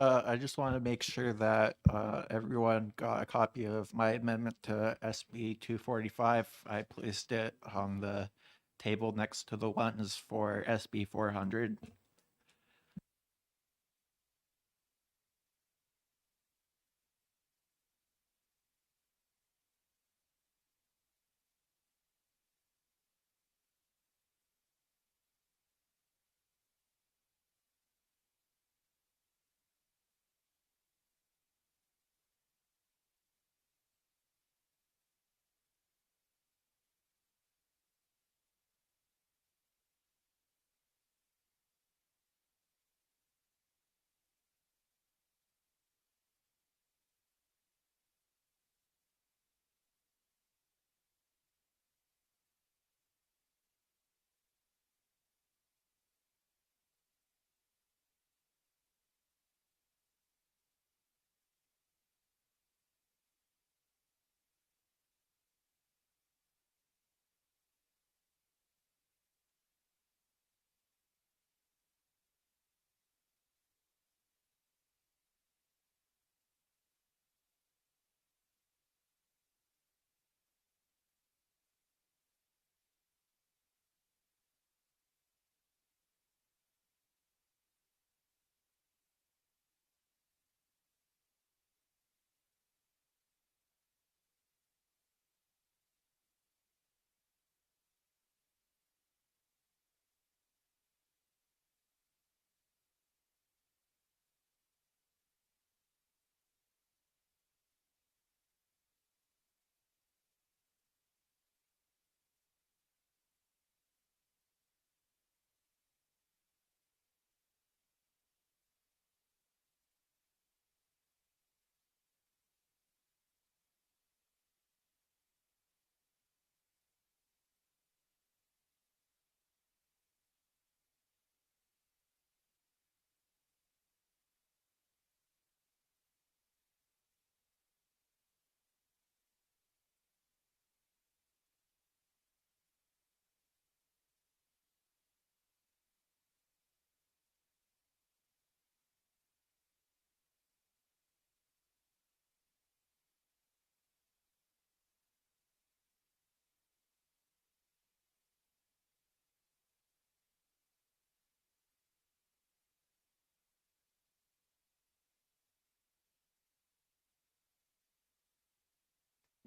I just want to make sure that everyone got a copy of my amendment to SB 245. I placed it on the table next to the ones for SB 400.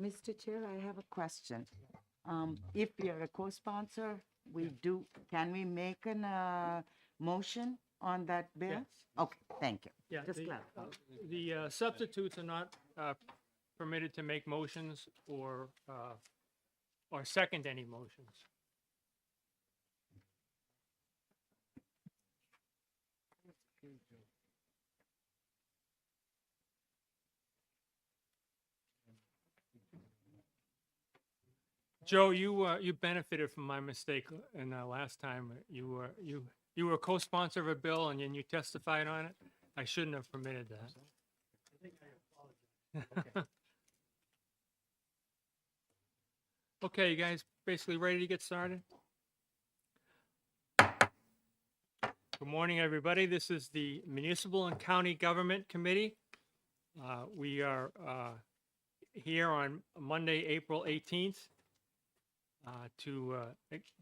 Mr. Chair, I have a question. If we are a co-sponsor, can we make an motion on that bill? Yes. Okay, thank you. Yeah, Just the, clarify. the substitutes are not permitted to make motions or second any motions. Joe, you benefited from my mistake in last time. You were a co-sponsor of a bill and then you testified on it. I shouldn't have permitted that. Okay, you guys basically ready to get started? Good morning, everybody. This is the Municipal and County Government Committee. We are here on Monday, April 18th, to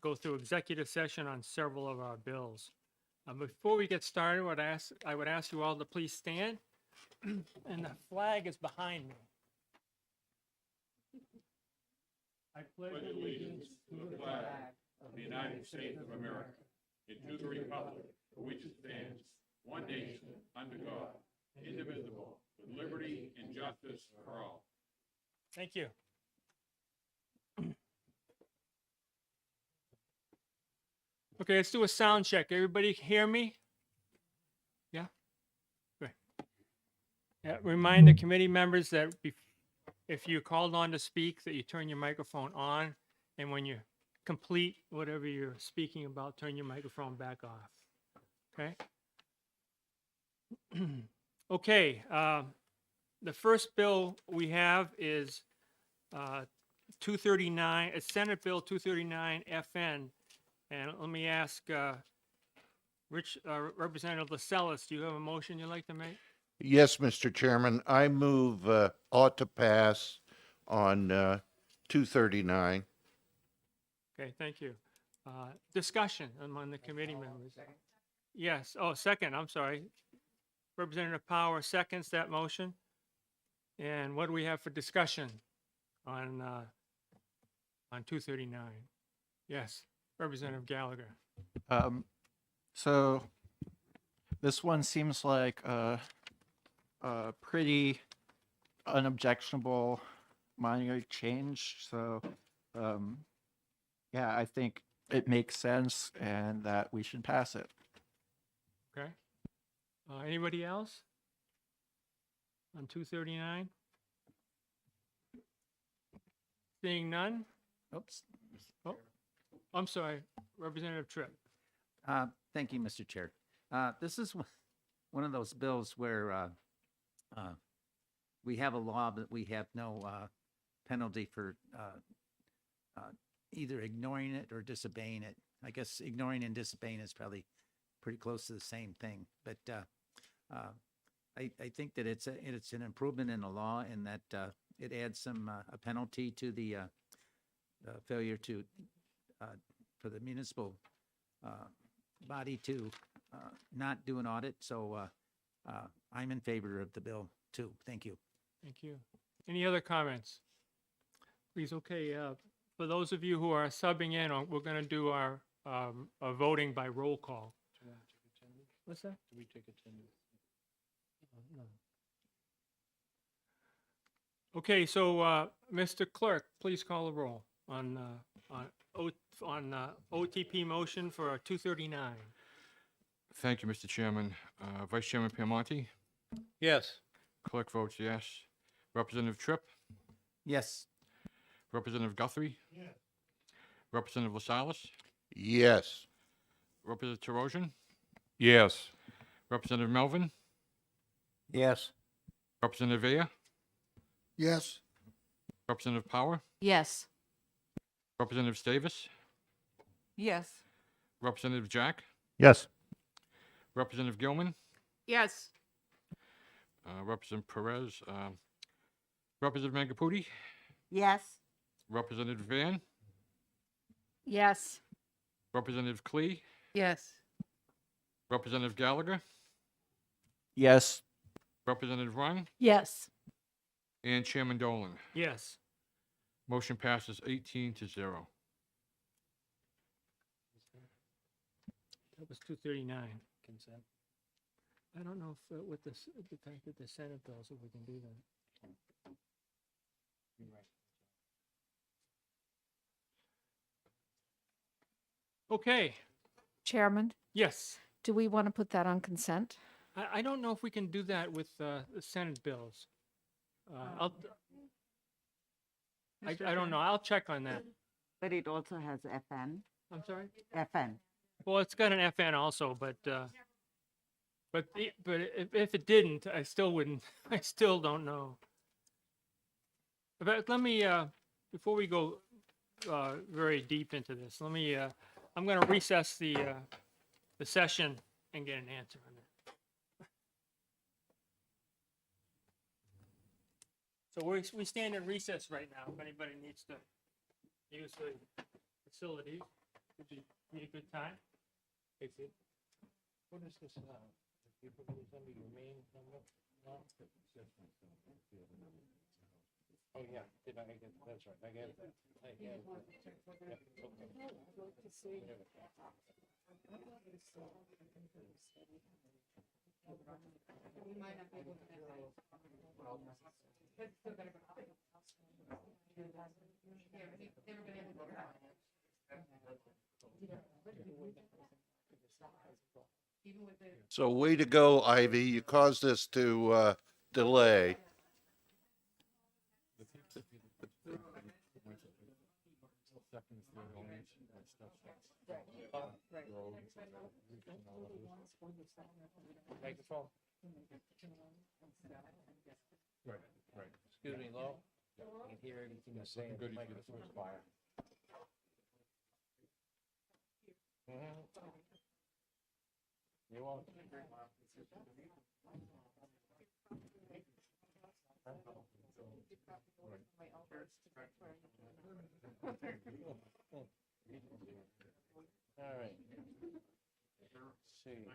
go through executive session on several of our bills. Before we get started, I would ask you all to please stand, and the flag is behind me. I pledge allegiance to the flag of the United States of America and to the republic for which it stands, one nation, under God, indivisible, with liberty and justice for all. Thank you. Okay, let's do a sound check. Everybody hear me? Yeah? Good. Yeah, remind the committee members that if you're called on to speak, that you turn your microphone on, and when you complete whatever you're speaking about, turn your microphone back off. Okay? Okay, the first bill we have is 239, it's Senate Bill 239 FN. And let me ask Representative Lascelles, do you have a motion you'd like to make? Yes, Mr. Chairman, I move ought to pass on 239. Okay, thank you. Discussion among the committee members. Yes, oh, second, I'm sorry. Representative Power seconds that motion. And what do we have for discussion on 239? Yes, Representative Gallagher. So this one seems like a pretty unobjectionable minor change. So, yeah, I think it makes sense and that we should pass it. Okay. Anybody else? On 239? Seeing none? Oops. Oh, I'm sorry, Representative Tripp. Thank you, Mr. Chair. This is one of those bills where we have a law, but we have no penalty for either ignoring it or disobeying it. I guess ignoring and disobeying is probably pretty close to the same thing. But I think that it's an improvement in the law in that it adds a penalty to the failure to for the municipal body to not do an audit. So I'm in favor of the bill too. Thank you. Thank you. Any other comments? Please, okay, for those of you who are subbing in, we're going to do our voting by roll call. What's that? Do we take attendance? No. Okay, so Mr. Clerk, please call the roll on OTP motion for 239. Thank you, Mr. Chairman. Vice Chairman Piemonte, Yes. clerk votes yes. Representative Tripp, Yes. Representative Guthrie. Representative LaSalle, Yes. Representative Terosian, Yes. Representative Melvin, Yes. Representative Villa, Yes. Representative Power, Yes. Representative Davis, Yes. Representative Jack, Yes. Representative Gilman, Yes. Representative Perez, Representative Mangaputi, Yes, Representative Van, Yes. Representative Klee, Yes. Representative Gallagher, Yes. Representative Ryan, Yes. and Chairman Dolan. Yes. Motion passes 18-0. That was 239. Consent. I don't know if with the fact that the Senate bills, if we can do that. Okay, Chairman, yes. do we want to put that on consent? I don't know if we can do that with the Senate bills. I don't know. I'll check on that. but it also has FN. I'm sorry? FN. Well, it's got an FN also, but if it didn't, I still wouldn't, I still don't know. But let me, before we go very deep into this, let me, I'm going to recess the session and get an answer on it. So we stand in recess right now. If anybody needs to use the facilities, would be a good time. What is this now? You put this under your main number? No? Oh, yeah, did I get, that's right, I get it. So way to go, Ivy. You caused us to delay. Microphone. Right, right. Excuse me, Lo. Can't hear everything you're saying. Good, microphone's fire. You're welcome. All right. See.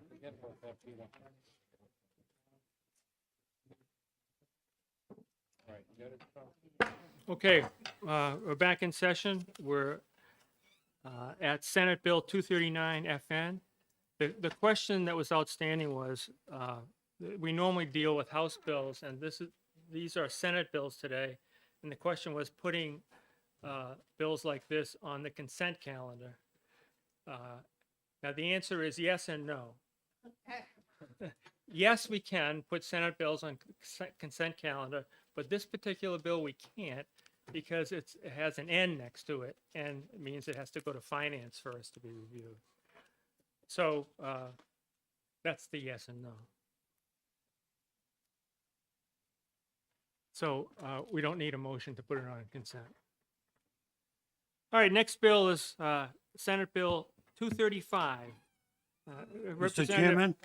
Forget about that, Peter. All right, you got it, Tom? Okay, we're back in session. We're at Senate Bill 239 FN. The question that was outstanding was, we normally deal with House bills, and these are Senate bills today. And the question was putting bills like this on the consent calendar. Now, the answer is yes and no. Yes, we can put Senate bills on consent calendar, but this particular bill we can't because it has an N next to it, and it means it has to go to finance first to be reviewed. So that's the yes and no. So we don't need a motion to put it on consent. All right, next bill is Senate Bill 235. Mr. Representative- Chairman,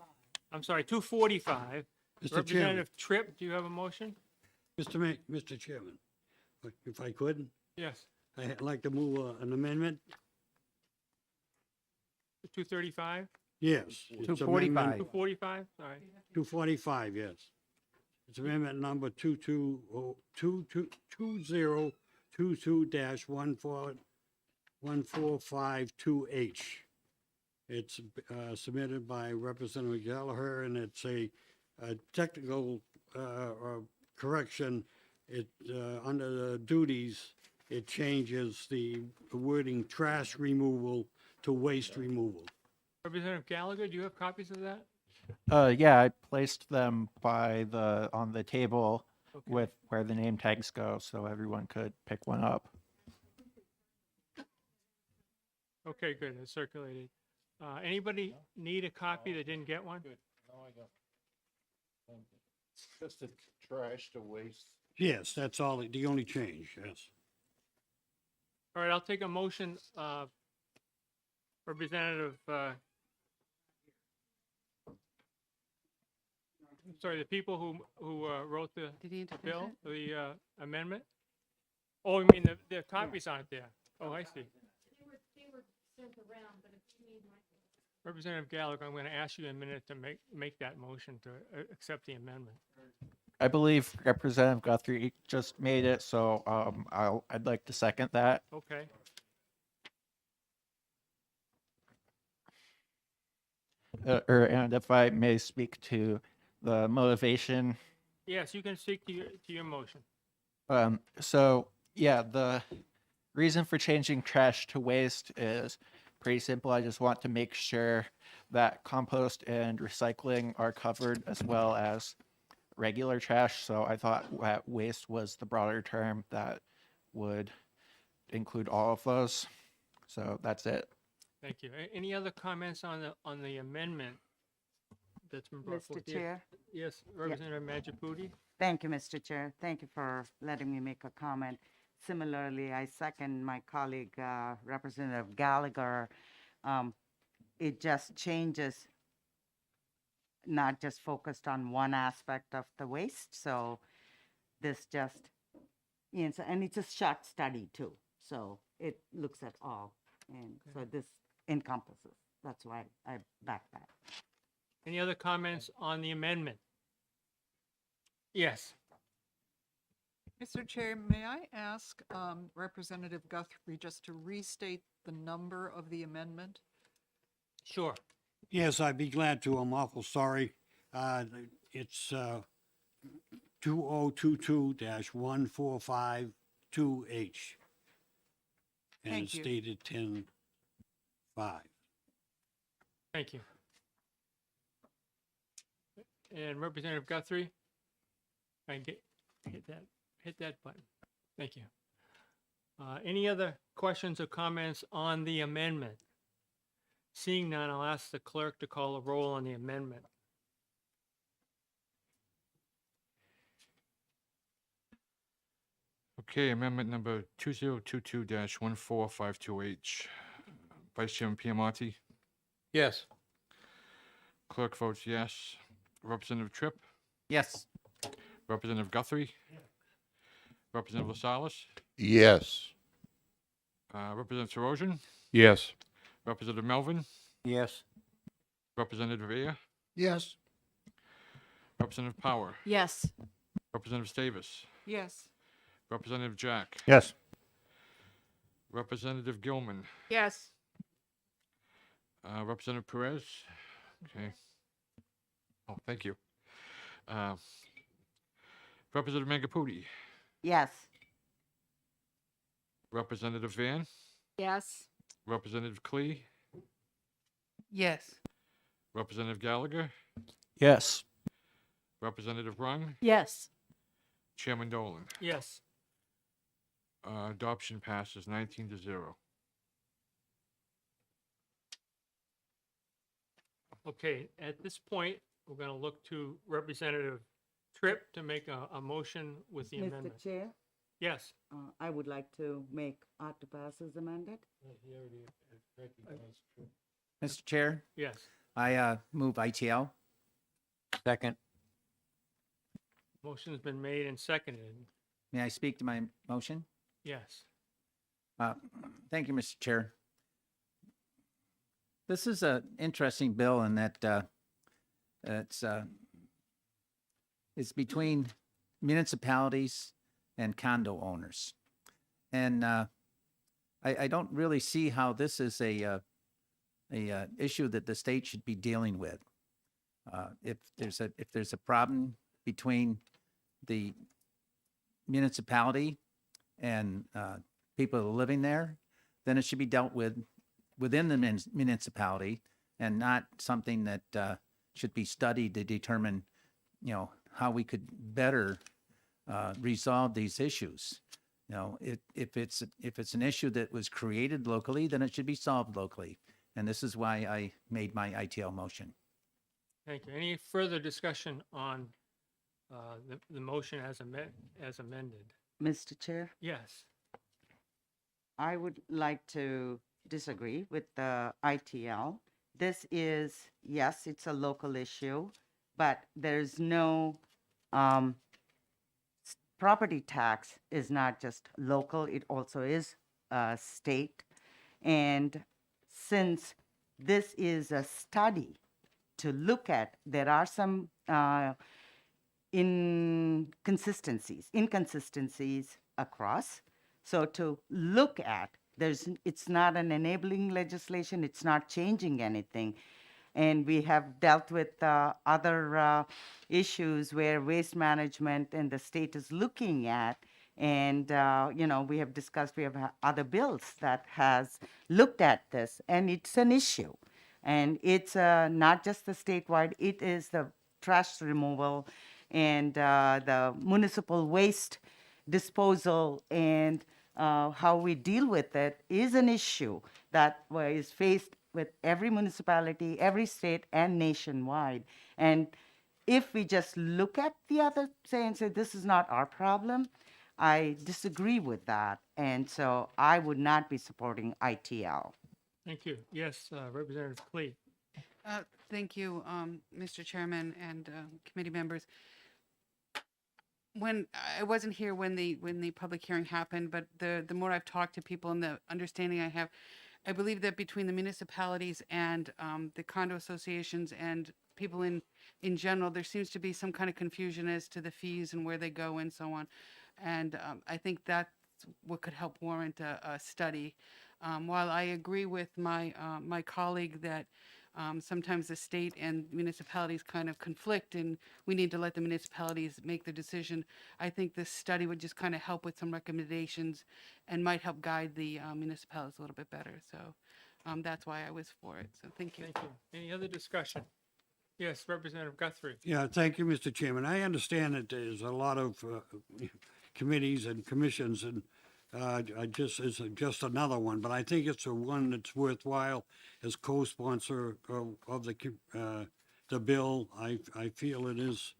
I'm sorry, 245. Mr. Chairman, Representative Tripp, do you have a motion? Mr. Chairman, if I could, Yes, I'd like to move an amendment. 235, Yes. it's 245. 245, all right. 245, yes. It's amendment number 2022-1452H. It's submitted by Representative Gallagher, and it's a technical correction. It, under the duties, it changes the wording trash removal to waste removal. Representative Gallagher, do you have copies of that? Yeah, I placed them on the table Okay. with where the name tags go, so everyone could pick one up. Okay, good, it's circulated. Anybody need a copy that didn't get one? Good, now I got. Thank you. Just the trash to waste. Yes, that's all, the only change, yes. All right, I'll take a motion, Representative, sorry, the people who wrote the bill, the amendment? Oh, you mean the copies aren't there? Oh, I see. Representative Gallagher, I'm going to ask you in a minute to make that motion to accept the amendment. I believe Representative Guthrie just made it, so I'd like to second that. Okay, And if I may speak to the motivation. yes, you can speak to your motion. So yeah, the reason for changing trash to waste is pretty simple. I just want to make sure that compost and recycling are covered as well as regular trash. So I thought that waste was the broader term that would include all of those. So that's it. Thank you. Any other comments on the amendment that's been brought forth Mr. here? Chair? Yes, Representative Majapudi? Thank you, Mr. Chair. Thank you for letting me make a comment. Similarly, I second my colleague, Representative Gallagher. It just changes, not just focused on one aspect of the waste. So this just, and it's a short study too. So it looks at all. And so this encompasses. That's why I back that. Any other comments on the amendment? Yes. Mr. Chair, may I ask Representative Guthrie just to restate the number of the amendment? Sure. Yes, I'd be glad to. I'm awful sorry. It's 2022-1452H. And Thank it's you. dated 10/5. Thank you. And Representative Guthrie? I can hit that button. Thank you. Any other questions or comments on the amendment? Seeing none, I'll ask the clerk to call a roll on the amendment. Okay, amendment number 2022-1452H. Vice Chairman Piamonte, Yes. clerk votes yes. Representative Tripp, Yes. Representative Guthrie, Representative Lascelles, Yes. Representative Serosian, Yes. Representative Melvin, Yes. Representative Ayer, Yes. Representative Power, Yes. Representative Davis, Yes. Representative Jack, Yes. Representative Gilman, Yes. Representative Perez. Okay. Oh, thank you. Uh, Representative Mangaputi, Yes. Representative Van, Yes. Representative Klee, Yes. Representative Gallagher, Yes. Representative Rung, Yes. Chairman Dolan. Yes. Adoption passes 19-0. Okay, at this point, we're going to look to Representative Tripp to make a motion with the amendment. Mr. Chair, Yes. I would like to make ought to pass as amended. Mr. Chair, Yes. I move ITL. Second. Motion's been made and seconded. May I speak to my motion? Yes. Thank you, Mr. Chair. This is an interesting bill in that it's between municipalities and condo owners. And I don't really see how this is a issue that the state should be dealing with. If there's a problem between the municipality and people living there, then it should be dealt with within the municipality and not something that should be studied to determine, how we could better resolve these issues. If it's an issue that was created locally, then it should be solved locally. And this is why I made my ITL motion. Thank you. Any further discussion on the motion as amended? Mr. Chair, Yes. I would like to disagree with the ITL. This is, yes, it's a local issue, but there's no, property tax is not just local, it also is state. And since this is a study to look at, there are some inconsistencies across. So to look at, it's not an enabling legislation, it's not changing anything. And we have dealt with other issues where waste management and the state is looking at. And, we have discussed, we have other bills that has looked at this, and it's an issue. And it's not just the statewide, it is the trash removal and the municipal waste disposal and how we deal with it is an issue that is faced with every municipality, every state, and nationwide. And if we just look at the other, and say, this is not our problem, I disagree with that. And so I would not be supporting ITL. Thank you. Yes, Representative Klee. Thank you, Mr. Chairman and committee members. When I wasn't here when the public hearing happened, but the more I've talked to people and the understanding I have, I believe that between the municipalities and the condo associations and people in general, there seems to be some kind of confusion as to the fees and where they go and so on. And I think that's what could help warrant a study. While I agree with my colleague that sometimes the state and municipalities kind of conflict and we need to let the municipalities make the decision, I think this study would just kind of help with some recommendations and might help guide the municipalities a little bit better. So that's why I was for it. So thank you. Thank you. Any other discussion? Yes, Representative Guthrie. Yeah, thank you, Mr. Chairman. I understand that there's a lot of committees and commissions, and it's just another one, but I think it's a one that's worthwhile as co-sponsor of the bill. I feel it is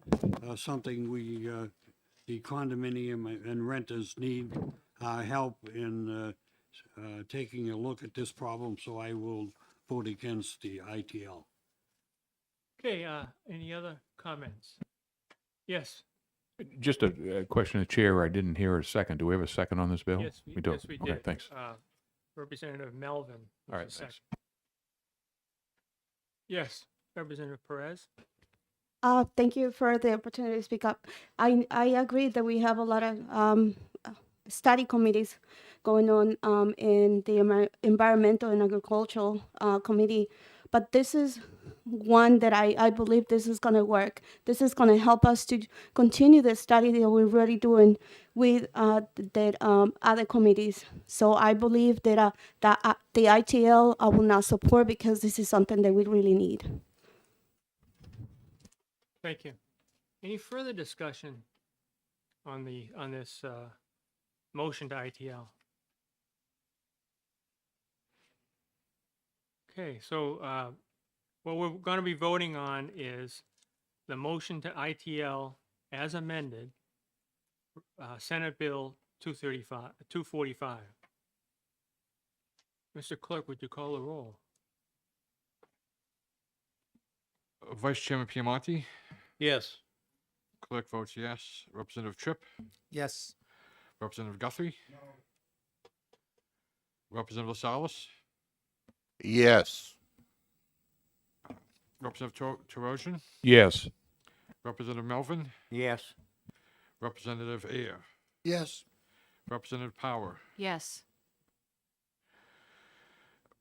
something the condominium and renters need help in taking a look at this problem, so I will vote against the ITL. Okay, any other comments? Yes, Just a question of the chair. I didn't hear a second. Do we have a second on this bill? yes, We do. yes, we Okay, did. thanks. Representative Melvin. was All right, the thanks. second. Yes, Representative Perez? Thank you for the opportunity to speak up. I agree that we have a lot of study committees going on in the environmental and agricultural committee, but this is one that I believe this is going to work. This is going to help us to continue the study that we're already doing with other committees. So I believe that the ITL I will not support because this is something that we really need. Thank you. Any further discussion on this motion to ITL? Okay, so what we're going to be voting on is the motion to ITL as amended, Senate Bill 245. Mr. Clerk, would you call the roll? Vice Chairman Piemonte, Yes. clerk votes yes. Representative Tripp, Yes. Representative Guthrie. Representative Salas, Yes. Representative Terosian, Yes. Representative Melvin, Yes. Representative Ayer, Yes. Representative Power, Yes.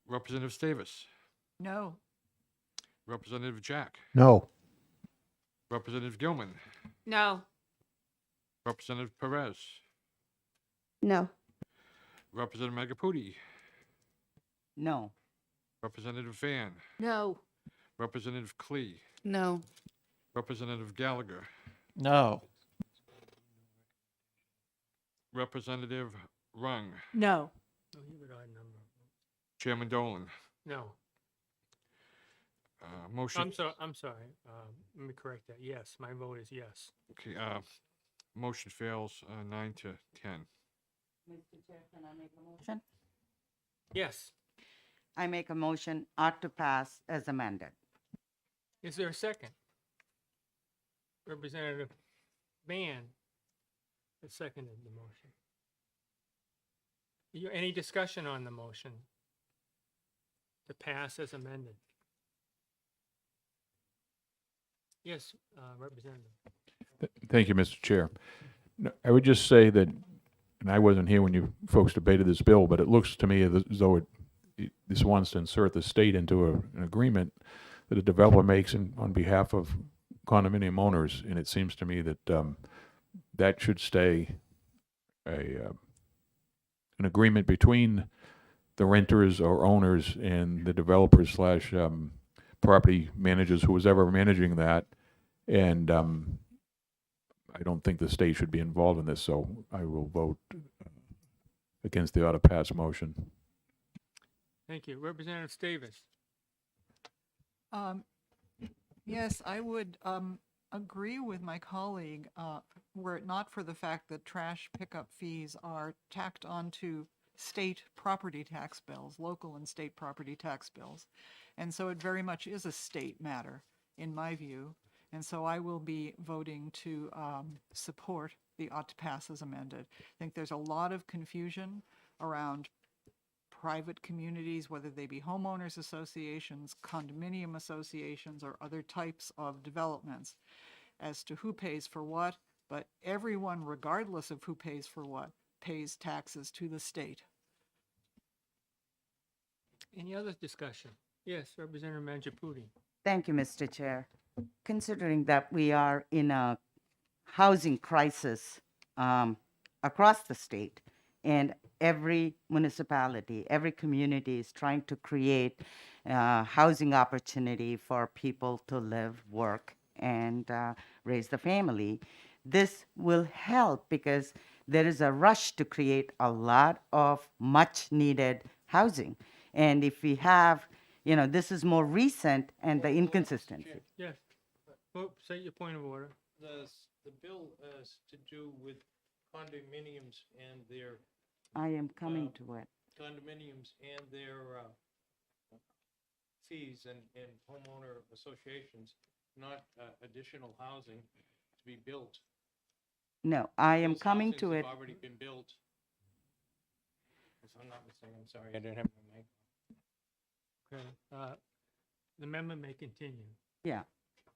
Representative Stavis, No. Representative Jack, No. Representative Gilman, No. Representative Perez, No. Representative Magaputi, No. Representative Van, No. Representative Klee, No. Representative Gallagher, No. Representative Rung, No. Oh, you have an odd number. Chairman Dolan. No, Motion. I'm sorry. Let me correct that. Yes, my vote is yes. Okay, motion fails, 9 to 10. Mr. Chair, can I make a motion? Yes. I make a motion ought to pass as amended. Is there a second? Representative Mann has seconded the motion. Any discussion on the motion to pass as amended? Yes, Representative. Thank you, Mr. Chair. No, I would just say that, and I wasn't here when you folks debated this bill, but it looks to me as though this wants to insert the state into an agreement that a developer makes on behalf of condominium owners, and it seems to me that that should stay an agreement between the renters or owners and the developers slash property managers, who was ever managing that. And I don't think the state should be involved in this, so I will vote against the ought-to-pass motion. Thank you. Representative Stavis. Yes, I would agree with my colleague, were it not for the fact that trash pickup fees are tacked onto state property tax bills, local and state property tax bills. And so it very much is a state matter, in my view. And so I will be voting to support the ought to pass as amended. I think there's a lot of confusion around private communities, whether they be homeowners associations, condominium associations, or other types of developments, as to who pays for what, but everyone, regardless of who pays for what, pays taxes to the state. Any other discussion? Yes, Representative Mangiaputi. Thank you, Mr. Chair. Considering that we are in a housing crisis across the state, and every municipality, every community is trying to create housing opportunity for people to live, work, and raise the family, this will help because there is a rush to create a lot of much needed housing. And if we have, this is more recent and the inconsistency. Yes. Oh, say your point of order. The bill has to do with condominiums and their I am coming to it. condominiums and their fees in homeowner associations, not additional housing to be built. No, I am Those coming housings to have it. already been built. If I'm not mistaken, I'm sorry, I didn't have my mic. Okay, the amendment may continue. Yeah.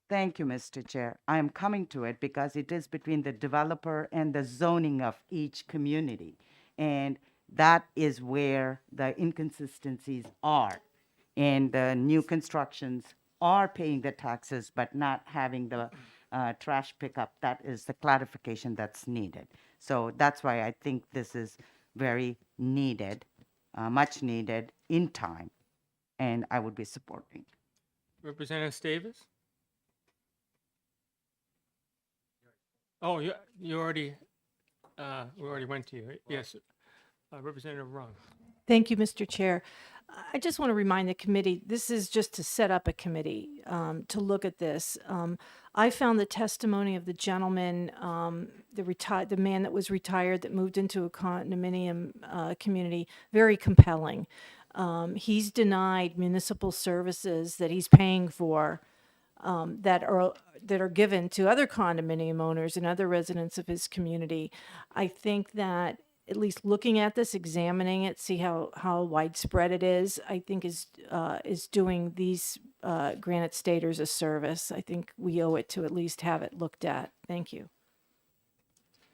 Thank you, Mr. Chair. I am coming to it because it is between the developer and the zoning of each community. And that is where the inconsistencies are. And the new constructions are paying the taxes but not having the trash pickup. That is the clarification that's needed. So that's why I think this is very needed, much needed in time, and I would be supporting. Representative Davis? Oh, you already, we already went to you. Yes, Representative Rung. Thank you, Mr. Chair. I just want to remind the committee, this is just to set up a committee to look at this. I found the testimony of the gentleman, the man that was retired that moved into a condominium community, very compelling. He's denied municipal services that he's paying for that are given to other condominium owners and other residents of his community. I think that at least looking at this, examining it, see how widespread it is, I think is doing these Granite Staters a service. I think we owe it to at least have it looked at. Thank you.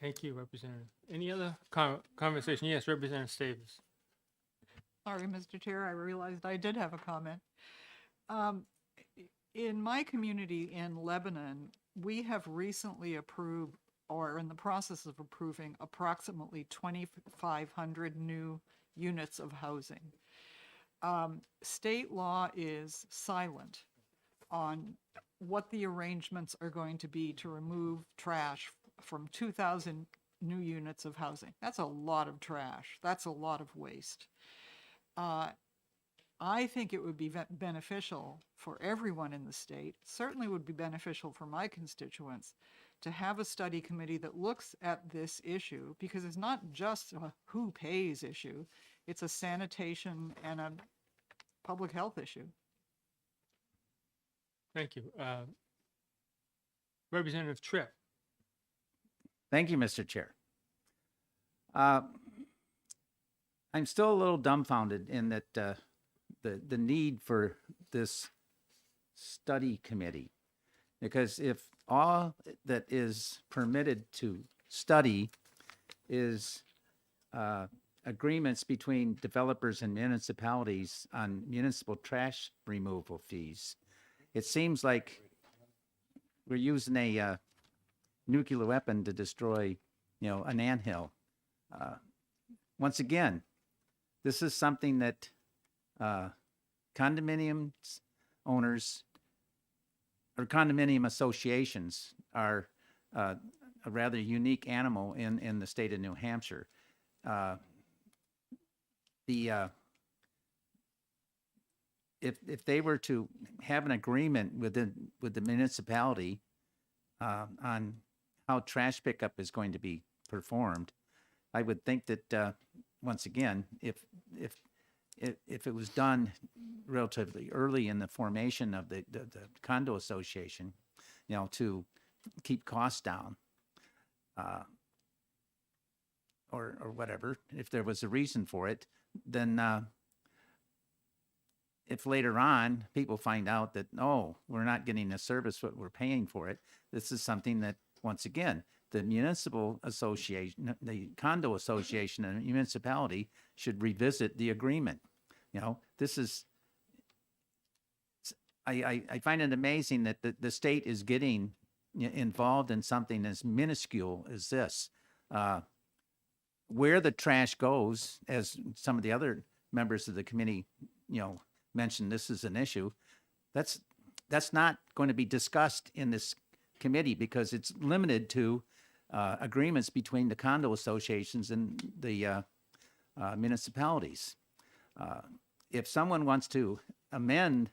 Thank you, Representative. Any other conversation? Yes, Representative Davis. Sorry, Mr. Chair, I realized I did have a comment. In my community in Lebanon, we have recently approved or are in the process of approving approximately 2,500 new units of housing. State law is silent on what the arrangements are going to be to remove trash from 2,000 new units of housing. That's a lot of trash. That's a lot of waste. I think it would be beneficial for everyone in the state, certainly would be beneficial for my constituents, to have a study committee that looks at this issue, because it's not just a who pays issue, it's a sanitation and a public health issue. Thank you. Representative Tripp. Thank you, Mr. Chair. I'm still a little dumbfounded in that the need for this study committee, because if all that is permitted to study is agreements between developers and municipalities on municipal trash removal fees, it seems like we're using a nuclear weapon to destroy, an anthill. Once again, this is something that condominium owners or condominium associations are a rather unique animal in the state of New Hampshire. If they were to have an agreement with the municipality on how trash pickup is going to be performed, I would think that once again, if it was done relatively early in the formation of the condo association, to keep costs down, or whatever, if there was a reason for it, then if later on people find out that, oh, we're not getting a service, what we're paying for it, this is something that, once again, the municipal association, the condo association and the municipality should revisit the agreement. This is, I find it amazing that the state is getting involved in something as minuscule as this. Where the trash goes, as some of the other members of the committee, mentioned this is an issue, that's not going to be discussed in this committee because it's limited to agreements between the condo associations and the municipalities. If someone wants to amend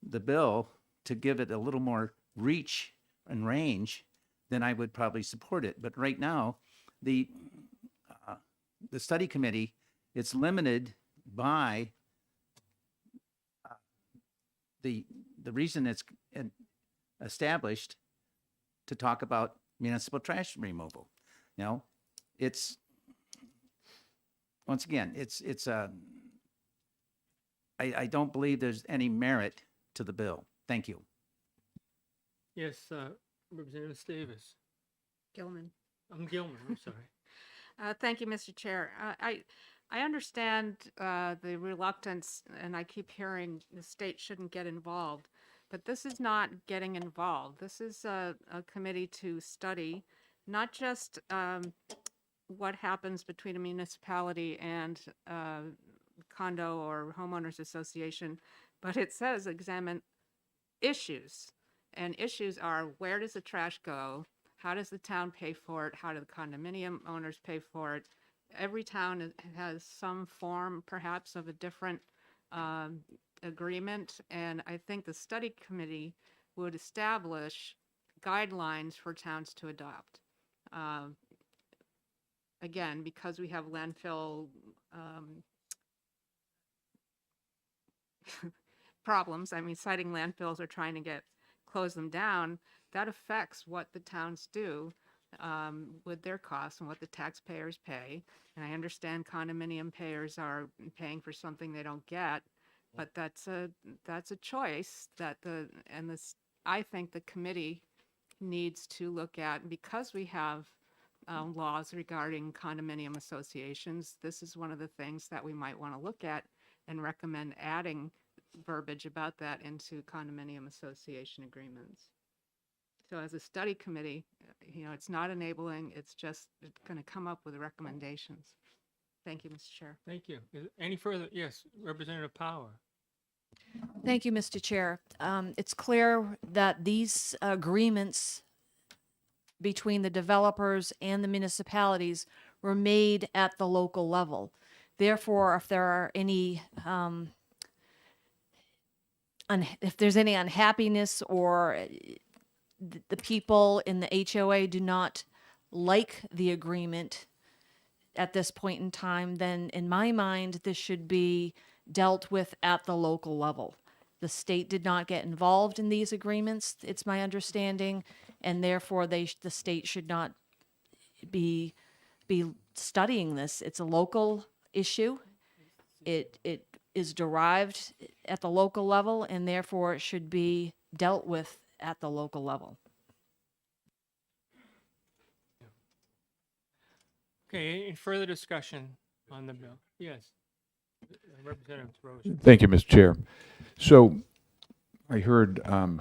the bill to give it a little more reach and range, then I would probably support it. But right now, the study committee, it's limited by the reason it's established to talk about municipal trash removal. You know, it's, once again, I don't believe there's any merit to the bill. Thank you. Yes, Representative Davis. Gilman. I'm Gilman, I'm sorry. Thank you, Mr. Chair. I understand the reluctance, and I keep hearing the state shouldn't get involved, but this is not getting involved. This is a committee to study not just what happens between a municipality and condo or homeowners association, but it says examine issues. And issues are, where does the trash go? How does the town pay for it? How do the condominium owners pay for it? Every town has some form, perhaps, of a different agreement. And I think the study committee would establish guidelines for towns to adopt. Again, because we have landfill problems, I mean, citing landfills or trying to close them down, that affects what the towns do with their costs and what the taxpayers pay. And I understand condominium payers are paying for something they don't get, but that's a choice that I think the committee needs to look at, because we have laws regarding condominium associations. This is one of the things that we might want to look at and recommend adding verbiage about that into condominium association agreements. So as a study committee, it's not enabling, it's just going to come up with recommendations. Thank you, Mr. Chair. Thank you. Is there any further? Yes, Representative Power. Thank you, Mr. Chair. It's clear that these agreements between the developers and the municipalities were made at the local level. Therefore, if there are any, if there's any unhappiness or the people in the HOA do not like the agreement at this point in time, then in my mind, this should be dealt with at the local level. The state did not get involved in these agreements, it's my understanding, and therefore the state should not be studying this. It's a local issue. It is derived at the local level, and therefore it should be dealt with at the local level. Okay, any further discussion on the bill? Yes. Representative Rose. Thank you, Mr. Chair. So I heard one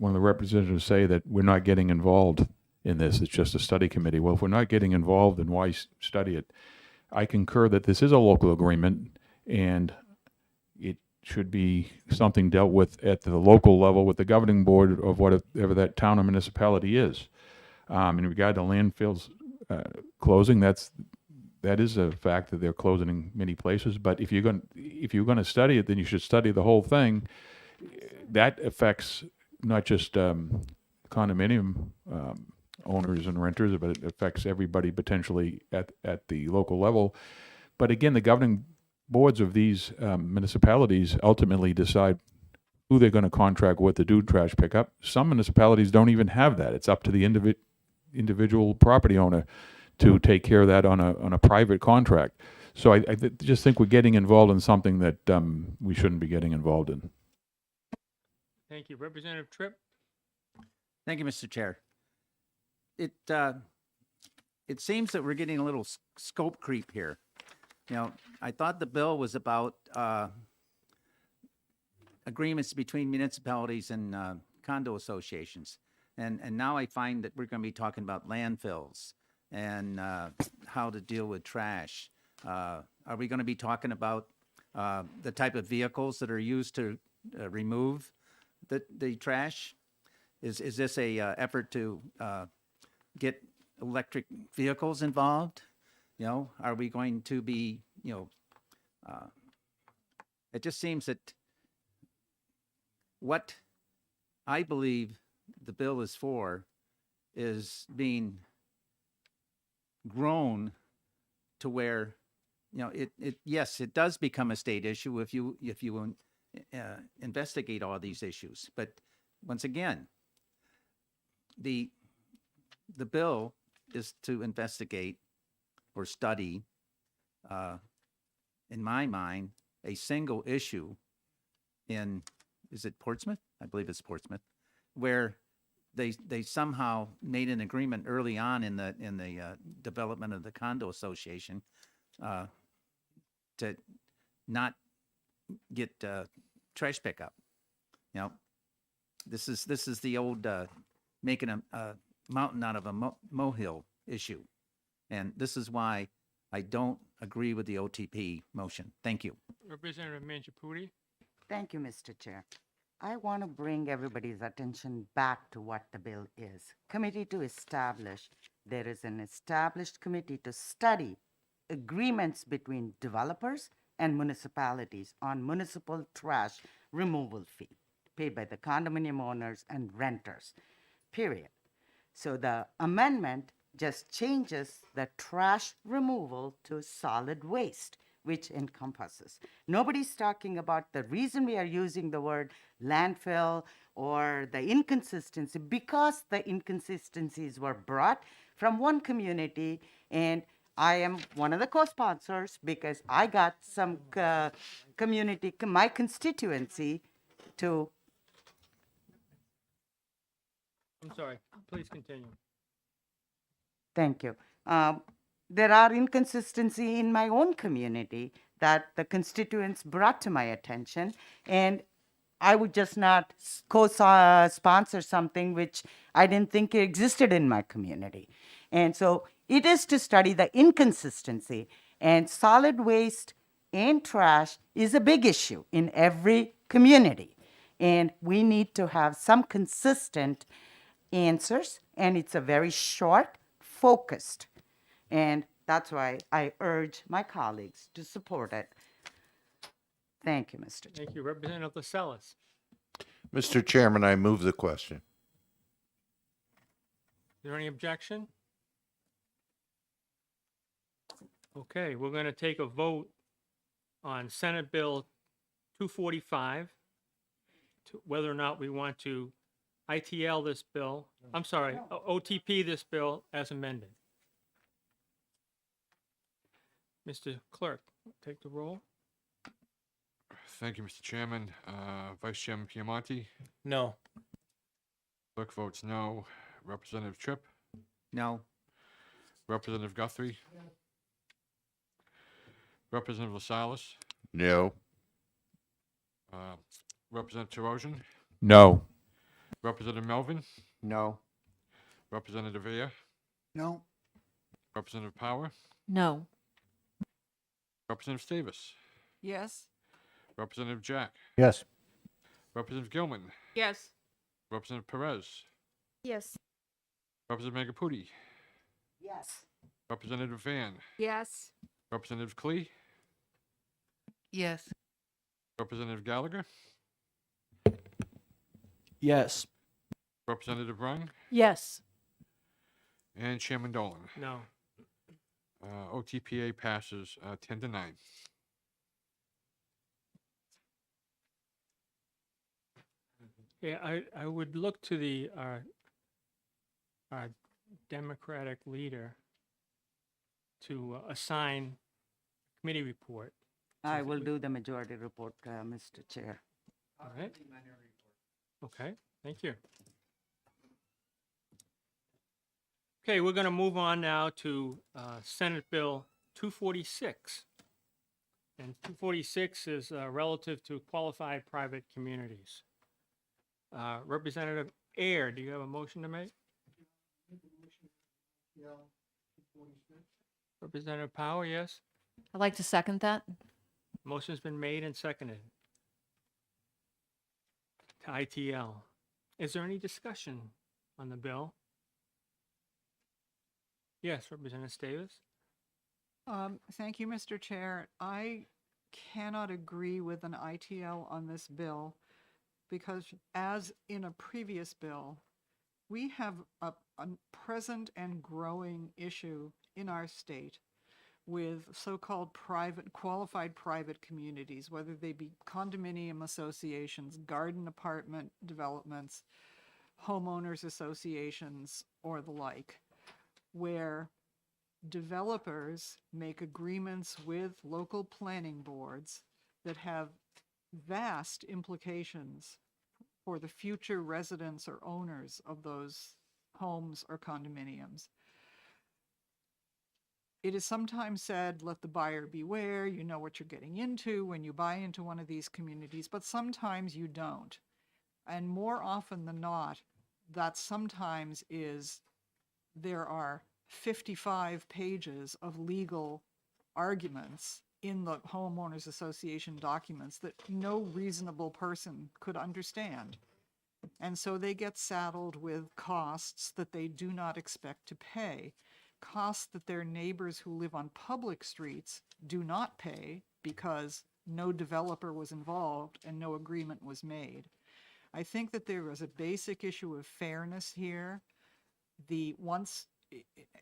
of the representatives say that we're not getting involved in this. It's just a study committee. Well, if we're not getting involved, then why study it? I concur that this is a local agreement, and it should be something dealt with at the local level with the governing board of whatever that town or municipality is. In regard to landfills closing, that is a fact that they're closing in many places. But if you're going to study it, then you should study the whole thing. That affects not just condominium owners and renters, but it affects everybody potentially at the local level. But again, the governing boards of these municipalities ultimately decide who they're going to contract with to do trash pickup. Some municipalities don't even have that. It's up to the individual property owner to take care of that on a private contract. So I just think we're getting involved in something that we shouldn't be getting involved in. Thank you. Representative Tripp? Thank you, Mr. Chair. It seems that we're getting a little scope creep here. I thought the bill was about agreements between municipalities and condo associations. And now I find that we're going to be talking about landfills and how to deal with trash. Are we going to be talking about the type of vehicles that are used to remove the trash? Is this a effort to get electric vehicles involved? Are we going to be, it just seems that what I believe the bill is for is being grown to where, yes, it does become a state issue if you investigate all these issues. But once again, the bill is to investigate or study, in my mind, a single issue in, is it Portsmouth? I believe it's Portsmouth, where they somehow made an agreement early on in the development of the condo association to not get trash pickup. You know, this is the old making a mountain out of a molehill issue, and this is why I don't agree with the OTP motion. Thank you. Representative Mangiapudi? Thank you, Mr. Chair. I want to bring everybody's attention back to what the bill is. Committee to establish. There is an established committee to study agreements between developers and municipalities on municipal trash removal fee paid by the condominium owners and renters, period. So the amendment just changes the trash removal to solid waste, which encompasses. Nobody's talking about the reason we are using the word landfill or the inconsistency, because the inconsistencies were brought from one community, and I am one of the co-sponsors because I got some community, my constituency to. I'm sorry, please continue. Thank you. There are inconsistency in my own community that the constituents brought to my attention, and I would just not co-sponsor something which I didn't think existed in my community. And so it is to study the inconsistency, and solid waste and trash is a big issue in every community. And we need to have some consistent answers, and it's a very short, focused. And that's why I urge my colleagues to support it. Thank you, Mr. Chair. Thank you. Representative Lascelles? Mr. Chairman, I move the question. Is there any objection? Okay, we're going to take a vote on Senate Bill 245, whether or not we want to ITL this bill, I'm sorry, OTP this bill as amended. Mr. Clerk, take the roll. Thank you, Mr. Chairman. Vice Chairman Piemonte? No. Clerk votes no. Representative Tripp? No. Representative Guthrie? Representative Lascelles? No. Representative Terosian? No. Representative Melvin? No. Representative Ayer? No. Representative Power? No. Representative Davis? Yes. Representative Jack? Yes. Representative Gilman? Yes. Representative Perez? Yes. Representative Megapudi? Yes. Representative Van? Yes. Representative Klee? Yes. Representative Gallagher? Yes. Representative Rung? Yes. And Chairman Dolan. No. OTPA passes 10-9. Yeah, I would look to the our Democratic leader to assign committee report. I will do the majority report, Mr. Chair. All right. Okay, thank you. Okay, we're going to move on now to Senate Bill 246. And 246 is relative to qualified private communities. Representative Ayer, do you have a motion to make? Representative Power, yes? I'd like to second that. Motion's been made and seconded to ITL. Is there any discussion on the bill? Yes, Representative Davis? Thank you, Mr. Chair. I cannot agree with an ITL on this bill because, as in a previous bill, we have a present and growing issue in our state with so-called private, qualified private communities, whether they be condominium associations, garden apartment developments, homeowners associations, or the like, where developers make agreements with local planning boards that have vast implications for the future residents or owners of those homes or condominiums. It is sometimes said, let the buyer beware, you know what you're getting into when you buy into one of these communities, but sometimes you don't. And more often than not, that sometimes is there are 55 pages of legal arguments in the homeowners association documents that no reasonable person could understand. And so they get saddled with costs that they do not expect to pay, costs that their neighbors who live on public streets do not pay because no developer was involved and no agreement was made. I think that there is a basic issue of fairness here.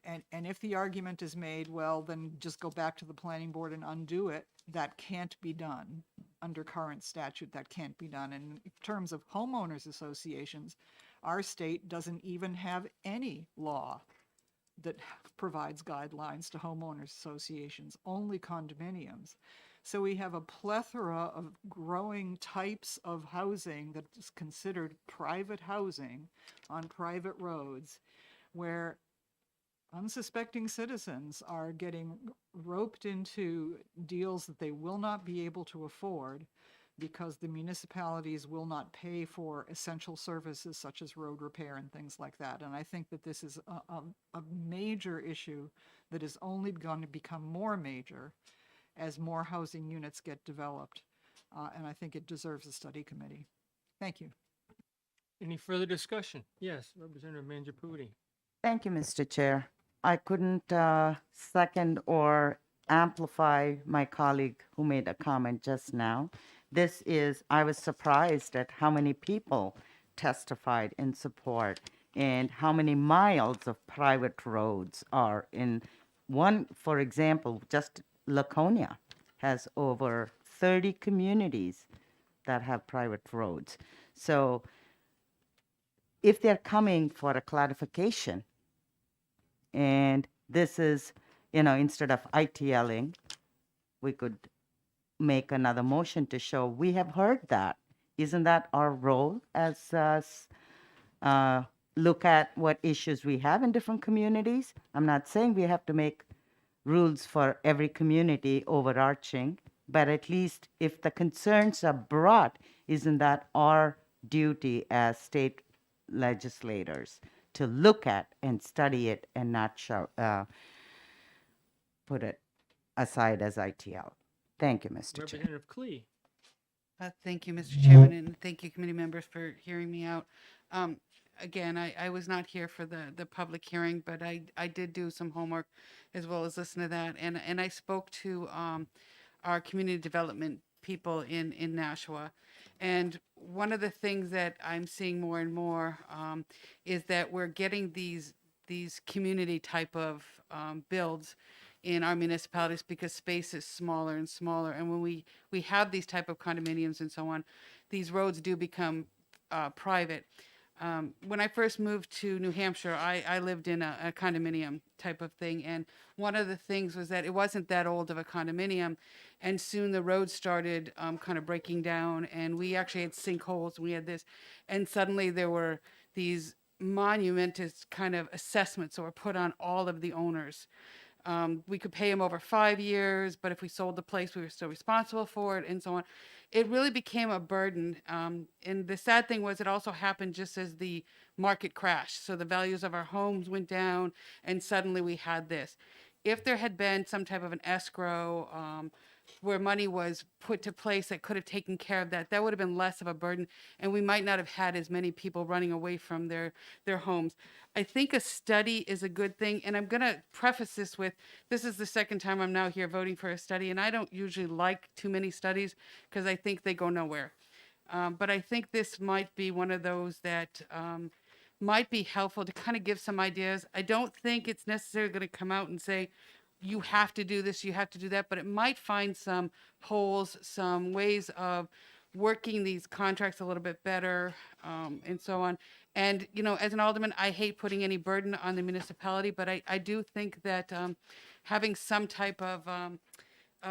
And if the argument is made, well, then just go back to the planning board and undo it, that can't be done. Under current statute, that can't be done. And in terms of homeowners associations, our state doesn't even have any law that provides guidelines to homeowners associations, only condominiums. So we have a plethora of growing types of housing that is considered private housing on private roads, where unsuspecting citizens are getting roped into deals that they will not be able to afford because the municipalities will not pay for essential services such as road repair and things like that. And I think that this is a major issue that is only going to become more major as more housing units get developed. And I think it deserves a study committee. Thank you. Any further discussion? Yes, Representative Mangiapudi. Thank you, Mr. Chair. I couldn't second or amplify my colleague who made a comment just now. I was surprised at how many people testified in support and how many miles of private roads are in one, for example, just Laconia has over 30 communities that have private roads. So if they're coming for a clarification, and this is, instead of ITLing, we could make another motion to show we have heard that. Isn't that our role as look at what issues we have in different communities? I'm not saying we have to make rules for every community overarching, but at least if the concerns are brought, isn't that our duty as state legislators to look at and study it and not put it aside as ITL? Thank you, Mr. Chair. Representative Klee. Thank you, Mr. Chairman, and thank you, committee members, for hearing me out. Again, I was not here for the public hearing, but I did do some homework as well as listen to that. And I spoke to our community development people in Nashua. And one of the things that I'm seeing more and more is that we're getting these community type of builds in our municipalities because space is smaller and smaller. And when we have these type of condominiums and so on, these roads do become private. When I first moved to New Hampshire, I lived in a condominium type of thing. And one of the things was that it wasn't that old of a condominium. And soon the road started kind of breaking down. And we actually had sinkholes. We had this. And suddenly there were these monumentous kind of assessments that were put on all of the owners. We could pay them over 5 years, but if we sold the place, we were still responsible for it, and so on. It really became a burden. And the sad thing was it also happened just as the market crashed. So the values of our homes went down, and suddenly we had this. If there had been some type of an escrow where money was put to place that could have taken care of that, that would have been less of a burden, and we might not have had as many people running away from their homes. I think a study is a good thing, and I'm going to preface this with, this is the second time I'm now here voting for a study, and I don't usually like too many studies because I think they go nowhere. But I think this might be one of those that might be helpful to kind of give some ideas. I don't think it's necessarily going to come out and say, you have to do this, you have to do that, but it might find some holes, some ways of working these contracts a little bit better, and so on. And, you know, as an alderman, I hate putting any burden on the municipality, but I do think that having some type of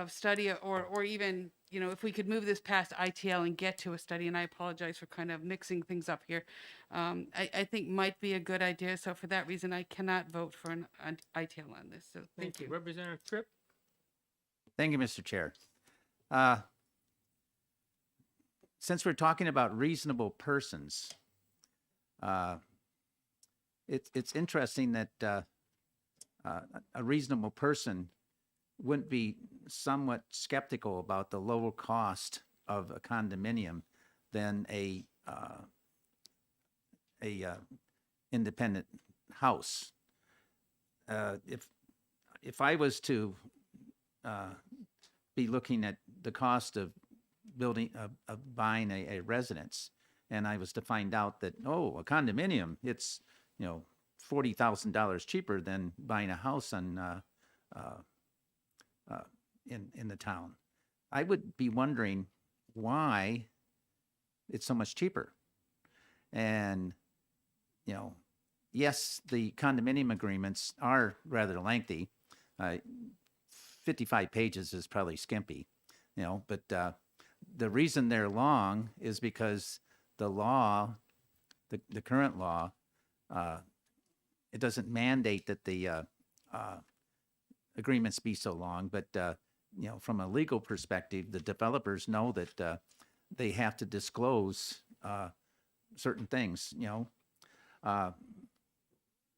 study or even, you know, if we could move this past ITL and get to a study, and I apologize for kind of mixing things up here, I think might be a good idea. So for that reason, I cannot vote for an ITL on this. So thank you. Representative Tripp? Thank you, Mr. Chair. Since we're talking about reasonable persons, it's interesting that a reasonable person wouldn't be somewhat skeptical about the lower cost of a condominium than a independent house. If I was to be looking at the cost of buying a residence, and I was to find out that, oh, a condominium, it's, you know, $40,000 cheaper than buying a house on in the town, I would be wondering why it's so much cheaper. And, you know, yes, the condominium agreements are rather lengthy. 55 pages is probably skimpy, you know, but the reason they're long is because the law, the current law, it doesn't mandate that the agreements be so long, but you know, from a legal perspective, the developers know that they have to disclose certain things. You know,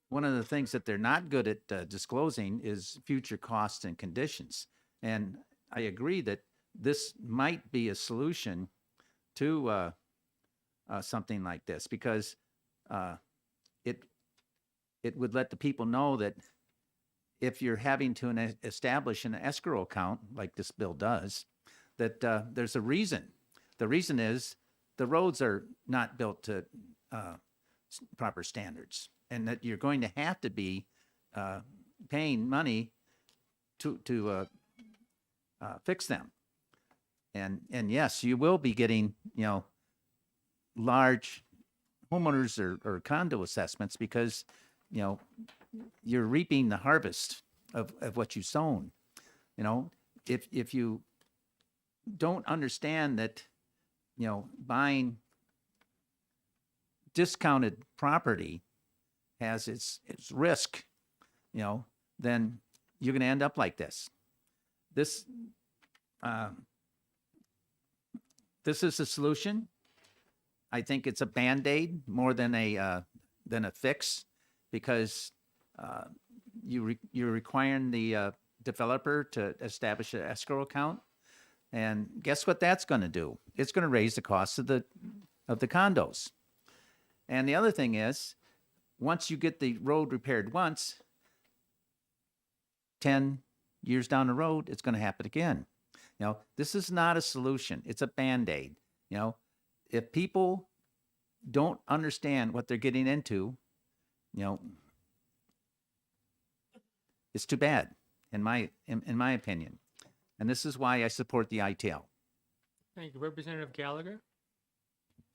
one of the things that they're not good at disclosing is future costs and conditions. And I agree that this might be a solution to something like this, because it would let the people know that if you're having to establish an escrow account, like this bill does, that there's a reason. The reason is the roads are not built to proper standards, and that you're going to have to be paying money to fix them. And yes, you will be getting, you know, large homeowners or condo assessments because, you know, you're reaping the harvest of what you've sown. You know, if you don't understand that, you know, buying discounted property has its risk, you know, then you're going to end up like this. This is a solution. I think it's a Band-Aid more than a fix, because you're requiring the developer to establish an escrow account, and guess what that's going to do? It's going to raise the cost of the condos. And the other thing is, once you get the road repaired once, 10 years down the road, it's going to happen again. You know, this is not a solution. It's a Band-Aid. You know, if people don't understand what they're getting into, you know, it's too bad, in my opinion. And this is why I support the ITL. Thank you. Representative Gallagher?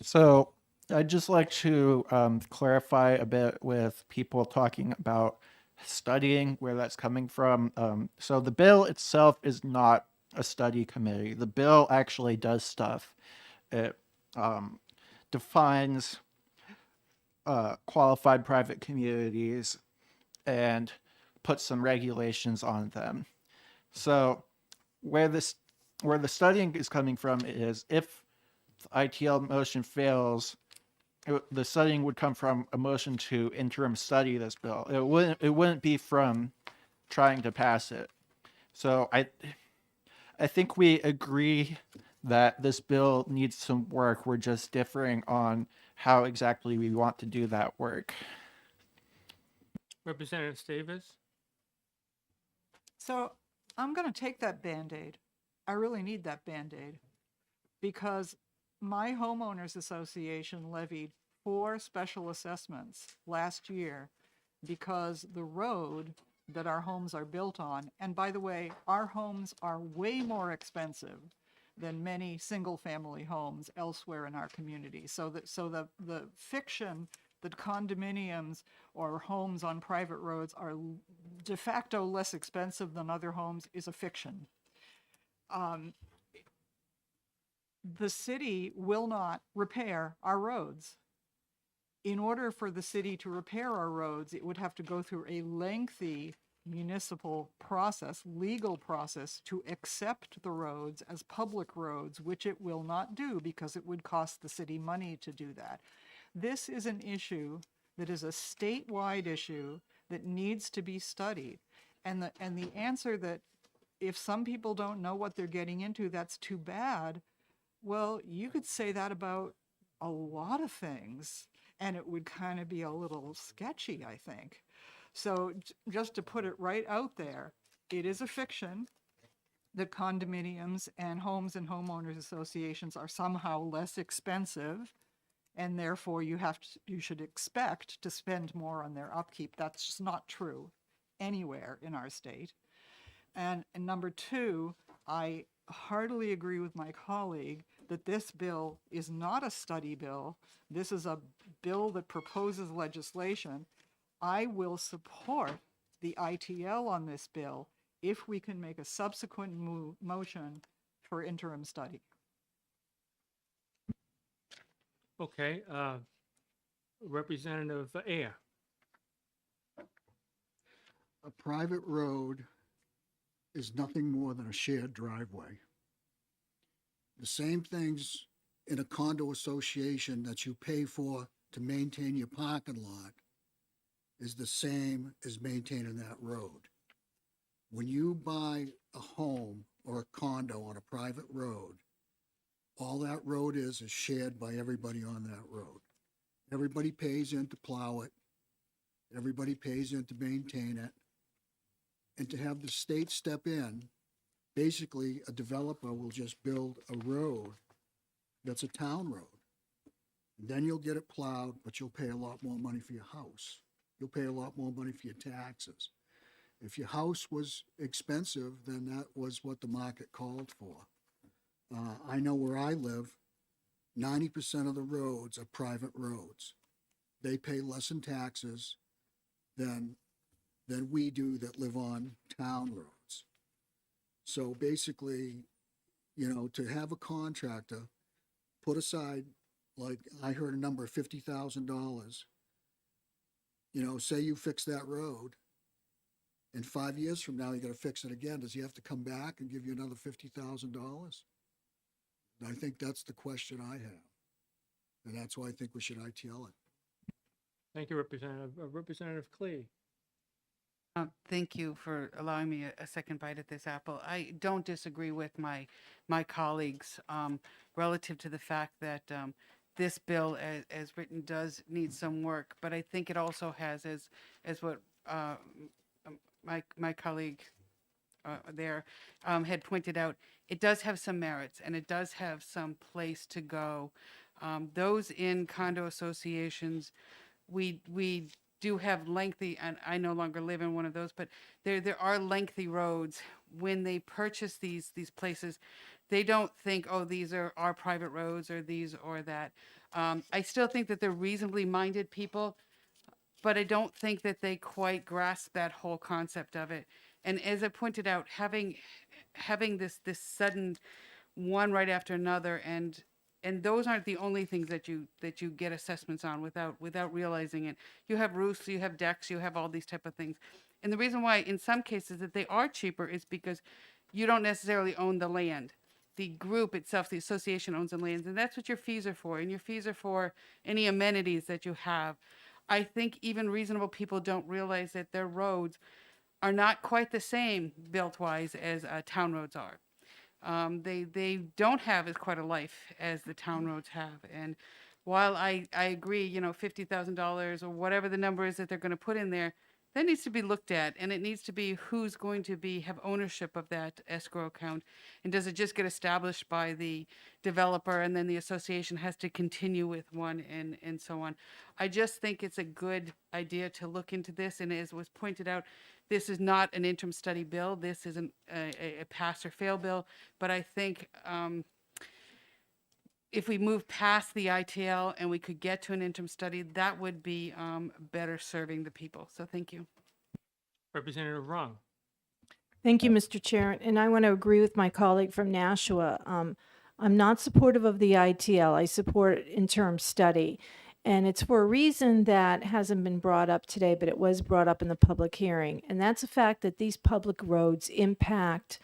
So I'd just like to clarify a bit with people talking about studying, where that's coming from. So the bill itself is not a study committee. The bill actually does stuff. It defines qualified private communities and puts some regulations on them. So where the studying is coming from is, if the ITL motion fails, the studying would come from a motion to interim study this bill. It wouldn't be from trying to pass it. So I think we agree that this bill needs some work. We're just differing on how exactly we want to do that work. Representative Davis? So I'm going to take that Band-Aid. I really need that Band-Aid, because my homeowners association levied 4 special assessments last year because the road that our homes are built on. And by the way, our homes are way more expensive than many single-family homes elsewhere in our community. So the fiction that condominiums or homes on private roads are de facto less expensive than other homes is a fiction. The city will not repair our roads. In order for the city to repair our roads, it would have to go through a lengthy municipal process, legal process, to accept the roads as public roads, which it will not do because it would cost the city money to do that. This is an issue that is a statewide issue that needs to be studied. And the answer that if some people don't know what they're getting into, that's too bad. Well, you could say that about a lot of things, and it would kind of be a little sketchy, I think. So just to put it right out there, it is a fiction that condominiums and homes and homeowners associations are somehow less expensive, and therefore you should expect to spend more on their upkeep. That's just not true anywhere in our state. And number two, I heartily agree with my colleague that this bill is not a study bill. This is a bill that proposes legislation. I will support the ITL on this bill if we can make a subsequent motion for interim study. Okay, Representative Ayer. A private road is nothing more than a shared driveway. The same things in a condo association that you pay for to maintain your parking lot is the same as maintaining that road. When you buy a home or a condo on a private road, all that road is shared by everybody on that road. Everybody pays in to plow it. Everybody pays in to maintain it. And to have the state step in, basically a developer will just build a road that's a town road. And then you'll get it plowed, but you'll pay a lot more money for your house. You'll pay a lot more money for your taxes. If your house was expensive, then that was what the market called for. I know where I live, 90% of the roads are private roads. They pay less in taxes than we do that live on town roads. So basically, to have a contractor put aside, like I heard a number of $50,000, say you fix that road, and 5 years from now you got to fix it again. Does he have to come back and give you another $50,000? I think that's the question I have. And that's why I think we should ITL it. Thank you, Representative. Representative Clee. Thank you for allowing me a second bite at this apple. I don't disagree with my colleagues relative to the fact that this bill, as written, does need some work. But I think it also has, as what my colleague there had pointed out, it does have some merits and it does have some place to go. Those in condo associations, we do have lengthy, and I no longer live in one of those, but there are lengthy roads. When they purchase these places, they don't think, oh, these are our private roads or these or that. I still think that they're reasonably minded people, but I don't think that they quite grasp that whole concept of it. And as I pointed out, having this sudden one right after another, and those aren't the only things that you get assessments on without realizing it. You have roofs, you have decks, you have all these type of things. And the reason why in some cases that they are cheaper is because you don't necessarily own the land. The group itself, the association, owns the lands, and that's what your fees are for. And your fees are for any amenities that you have. I think even reasonable people don't realize that their roads are not quite the same built-wise as town roads are. They don't have as quite a life as the town roads have. And while I agree, $50,000 or whatever the number is that they're going to put in there, that needs to be looked at, and it needs to be who's going to have ownership of that escrow account. And does it just get established by the developer and then the association has to continue with one and so on? I just think it's a good idea to look into this. And as was pointed out, this is not an interim study bill. This is a pass or fail bill. But I think if we move past the ITL and we could get to an interim study, that would be better serving the people. So thank you. Representative Wrong. Thank you, Mr. Chair, and I want to agree with my colleague from Nashua. I'm not supportive of the ITL. I support interim study. And it's for a reason that hasn't been brought up today, but it was brought up in the public hearing. And that's the fact that these public roads impact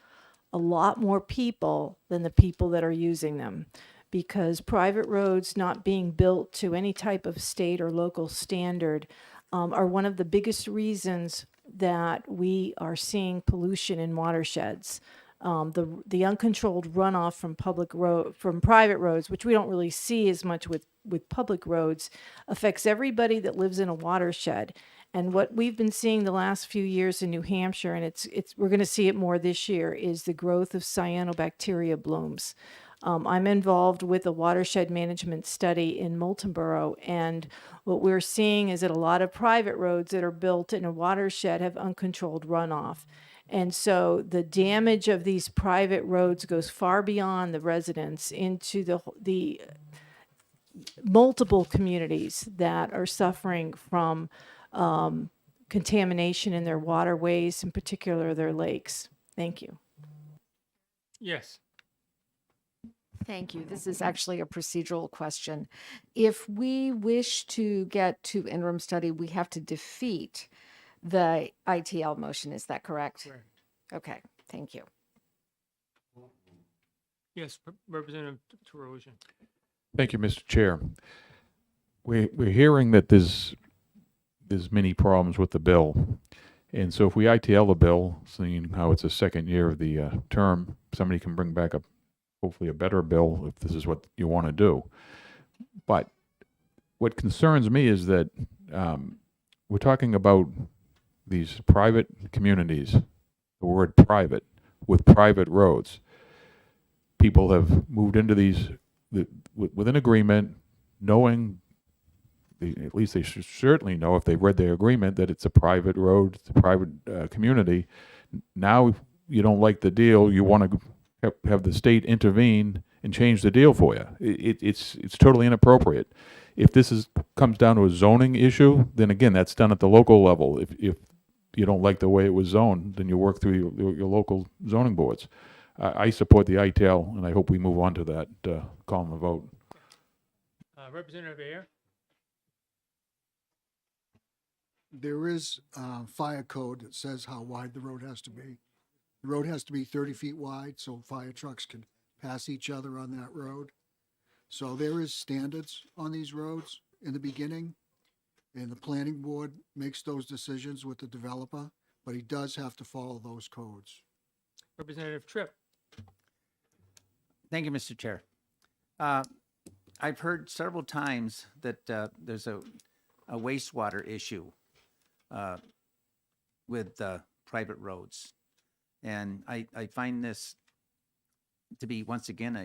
a lot more people than the people that are using them. Because private roads not being built to any type of state or local standard are one of the biggest reasons that we are seeing pollution in watersheds. The uncontrolled runoff from private roads, which we don't really see as much with public roads, affects everybody that lives in a watershed. And what we've been seeing the last few years in New Hampshire, and we're going to see it more this year, is the growth of cyanobacteria blooms. I'm involved with a watershed management study in Moultonborough, and what we're seeing is that a lot of private roads that are built in a watershed have uncontrolled runoff. And so the damage of these private roads goes far beyond the residents into the multiple communities that are suffering from contamination in their waterways, in particular their lakes. Thank you. Yes. Thank you. This is actually a procedural question. If we wish to get to interim study, we have to defeat the ITL motion. Is that correct? Correct. Okay, thank you. Yes, Representative Terosian. Thank you, Mr. Chair. We're hearing that there's many problems with the bill. And so if we ITL the bill, seeing how it's the second year of the term, somebody can bring back hopefully a better bill if this is what you want to do. But what concerns me is that we're talking about these private communities, the word private, with private roads. People have moved into these with an agreement, knowing, at least they should certainly know if they've read their agreement, that it's a private road, it's a private community. Now you don't like the deal, you want to have the state intervene and change the deal for you. It's totally inappropriate. If this comes down to a zoning issue, then again, that's done at the local level. If you don't like the way it was zoned, then you work through your local zoning boards. I support the ITL, and I hope we move on to that call and vote. Representative Ayer. There is a fire code that says how wide the road has to be. The road has to be 30 feet wide so fire trucks can pass each other on that road. So there is standards on these roads in the beginning, and the planning board makes those decisions with the developer, but he does have to follow those codes. Representative Tripp. Thank you, Mr. Chair. I've heard several times that there's a wastewater issue with private roads. And I find this to be, once again,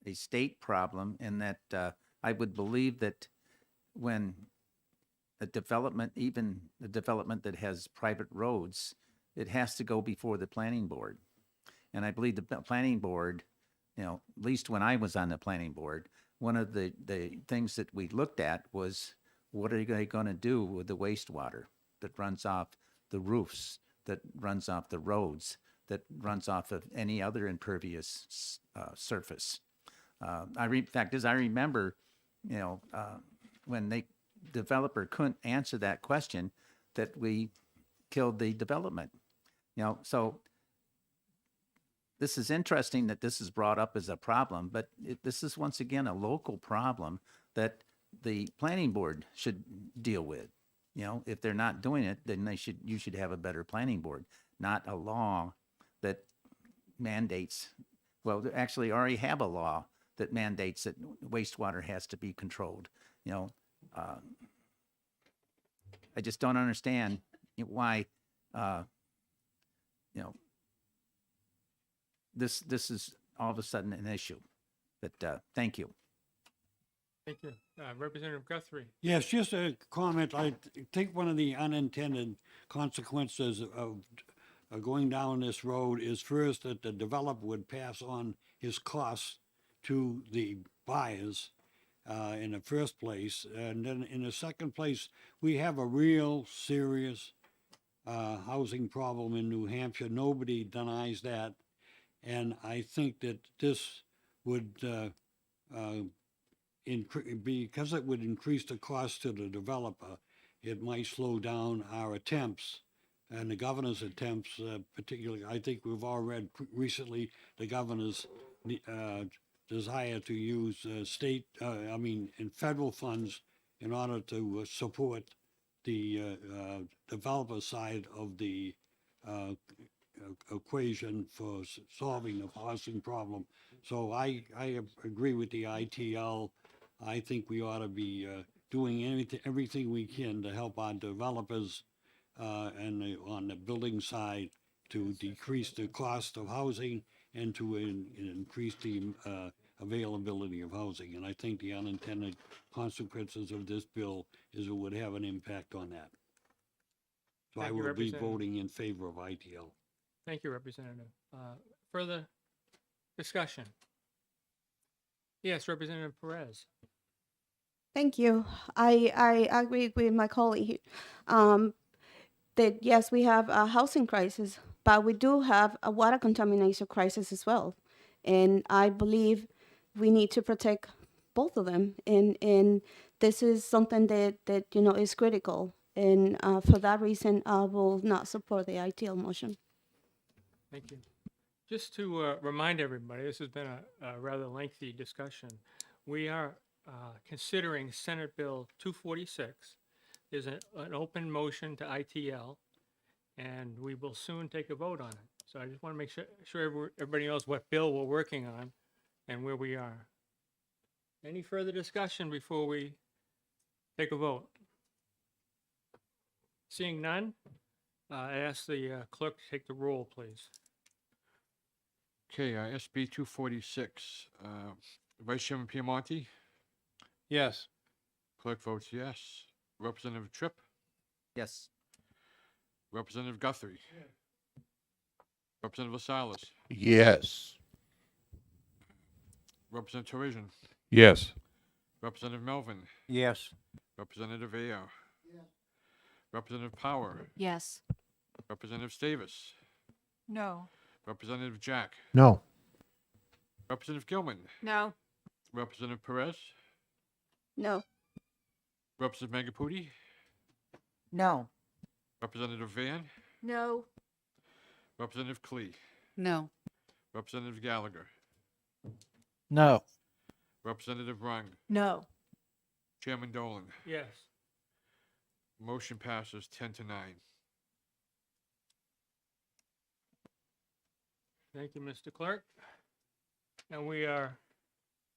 a state problem, in that I would believe that when a development, even a development that has private roads, it has to go before the planning board. And I believe the planning board, at least when I was on the planning board, one of the things that we looked at was, what are they going to do with the wastewater that runs off the roofs, that runs off the roads, that runs off of any other impervious surface. Fact is, I remember, when the developer couldn't answer that question, that we killed the development. So this is interesting that this is brought up as a problem, but this is once again a local problem that the planning board should deal with. If they're not doing it, then you should have a better planning board, not a law that mandates. Well, they actually already have a law that mandates that wastewater has to be controlled. I just don't understand why, this is all of a sudden an issue. But thank you. Thank you. Representative Guthrie. Yes, just a comment. I think one of the unintended consequences of going down this road is first that the developer would pass on his costs to the buyers in the first place. And then in the second place, we have a real serious housing problem in New Hampshire. Nobody denies that. And I think that this would because it would increase the cost to the developer, it might slow down our attempts and the governor's attempts, particularly. I think we've all read recently the governor's desire to use in federal funds in order to support the developer side of the equation for solving the housing problem. So I agree with the ITL. I think we ought to be doing everything we can to help our developers on the building side to decrease the cost of housing and to increase the availability of housing. And I think the unintended consequences of this bill is it would have an impact on that. So I Thank you, will be Representative. voting in favor of ITL. Thank you, Representative. Further discussion? Yes, Representative Perez. Thank you. I agree with my colleague that yes, we have a housing crisis, but we do have a water contamination crisis as well. And I believe we need to protect both of them. And this is something that is critical. And for that reason, I will not support the ITL motion. Thank you. Just to remind everybody, this has been a rather lengthy discussion. We are considering Senate Bill 246. There's an open motion to ITL, and we will soon take a vote on it. So I just want to make sure everybody knows what bill we're working on and where we are. Any further discussion before we take a vote? Seeing none, I ask the clerk to take the roll, please. Okay, SB 246, Vice Chairman Piemonte, Yes. clerk votes yes. Representative Tripp, Yes. Representative Guthrie. Representative Salas, Yes. Representative Torision, Yes. Representative Melvin, Yes. Representative Ayer. Representative Power, Yes. Representative Stavis, No. Representative Jack, No. Representative Gilman, No. Representative Perez, No. Representative Megapudi, No. Representative Van, No. Representative Klee, No. Representative Gallagher, No. Representative Rung, No. Chairman Dolan. Yes. Motion passes 10-9. Thank you, Mr. Clerk. And we are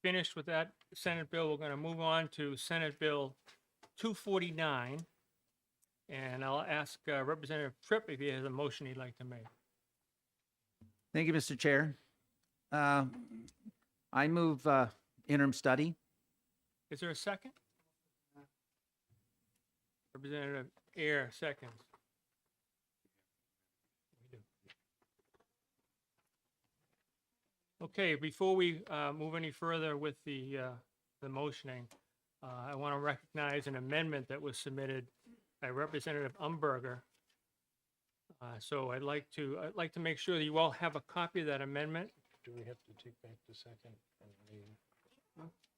finished with that Senate bill. We're going to move on to Senate Bill 249. And I'll ask Representative Tripp if he has a motion he'd like to make. Thank you, Mr. Chair. I move interim study. Is there a second? Representative Ayer, seconds. Okay, before we move any further with the motioning, I want to recognize an amendment that was submitted by Representative Umberger. So I'd like to make sure that you all have a copy of that amendment. Do we have to take back the second? Do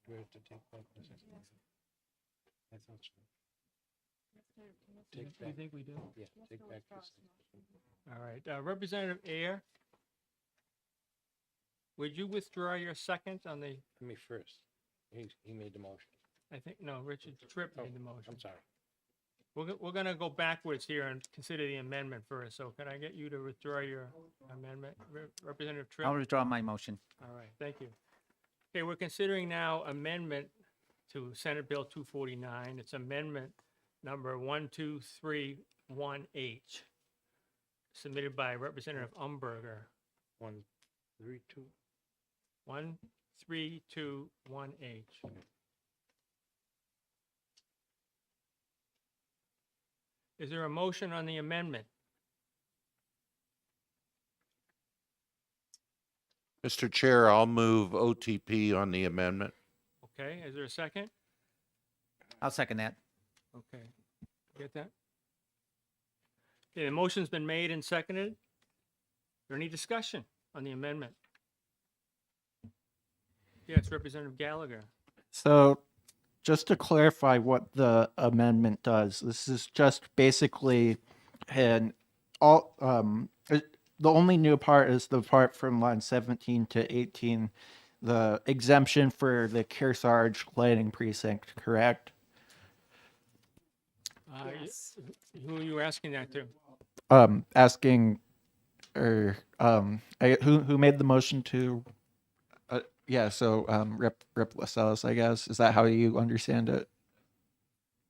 we have to take back the second? I thought so. Take You back, think we do? yeah, take back the second. All right, Representative Ayer, would you withdraw your second on the, Me first. He made the motion. I think, no, Richard Tripp Oh, made the motion. I'm sorry. We're gonna go backwards here and consider the amendment first, so can I get you to withdraw your amendment, Representative Tripp? I'll withdraw my motion. All right, thank you. Okay, we're considering now amendment to Senate Bill 249. It's amendment number 1231H, submitted by Representative Umberger. 1, 3, 2. 1321H. Is there a motion on the amendment? Mr. Chair, I'll move OTP on the amendment. Okay, is there a second? I'll second that. Okay, get that? Okay, the motion's been made and seconded. Is there any discussion on the amendment? Yes, Representative Gallagher. So, just to clarify what the amendment does, this is just basically an the only new part is the part from line 17 to 18, the exemption for the Kearsarge lighting precinct, correct? Yes. Who are you asking that to? Asking, or who made the motion to? Yeah, so Rep Lascelles, I guess. Is that how you understand it?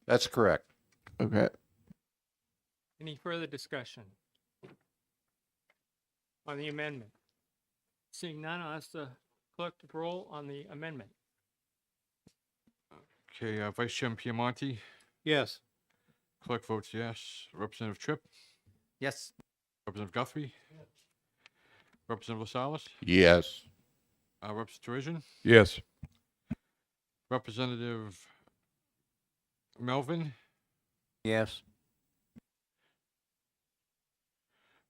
That's correct. Okay. Any further discussion on the amendment? Seeing none, I'll ask the clerk to roll on the amendment. Okay, Vice Chairman Piemonte, Yes. clerk votes yes. Representative Tripp, Yes. Representative Guthrie, Representative Lascelles, Yes. Representative Terision, Yes. Representative Melvin, Yes.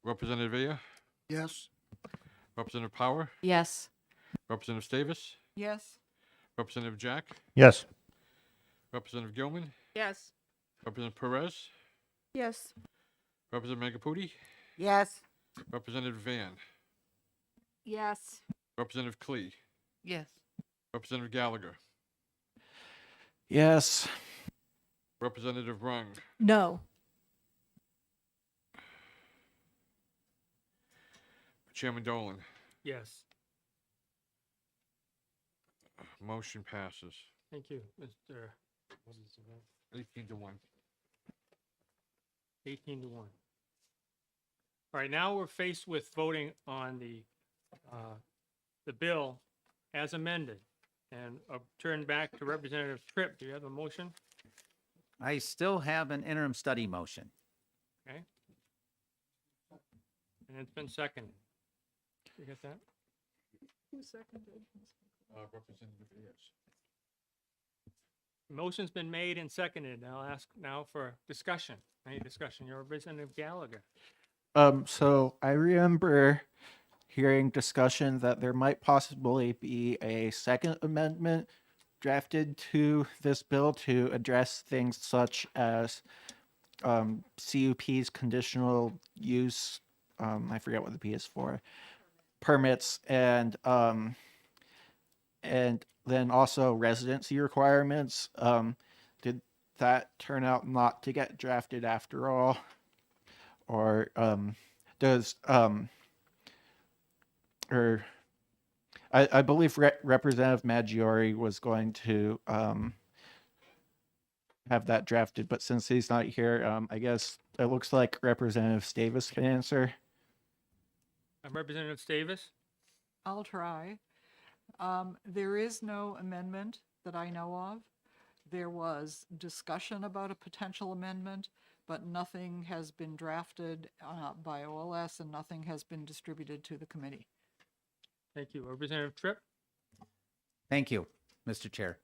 Representative Villa, Yes. Representative Power, Yes. Representative Davis, Yes. Representative Jack, Yes. Representative Gilman, Yes. Representative Perez, Yes. Representative Megapudi, Yes. Representative Van, Yes. Representative Klee, Yes. Representative Gallagher, Yes. Representative Rung, No. Chairman Dolan. Yes, Motion passes. thank you, Mr. 18-1. 18-1. All right, now we're faced with voting on the bill as amended. And I'll turn back to Representative Tripp. Do you have a motion? I still have an interim study motion. Okay. And it's been seconded. You get that? Who seconded? Representative Ayers. Motion's been made and seconded. I'll ask now for discussion. Any discussion? Your Representative Gallagher. So I remember hearing discussion that there might possibly be a second amendment drafted to this bill to address things such as CUP's conditional use, I forget what the P is for, permits, and then also residency requirements. Did that turn out not to get drafted after all? Or does or I believe Representative Maggiore was going to have that drafted, but since he's not here, I guess it looks like Representative Davis can answer. Representative Davis? I'll try. There is no amendment that I know of. There was discussion about a potential amendment, but nothing has been drafted by OLS and nothing has been distributed to the committee. Thank you. Representative Tripp? Thank you, Mr. Chair.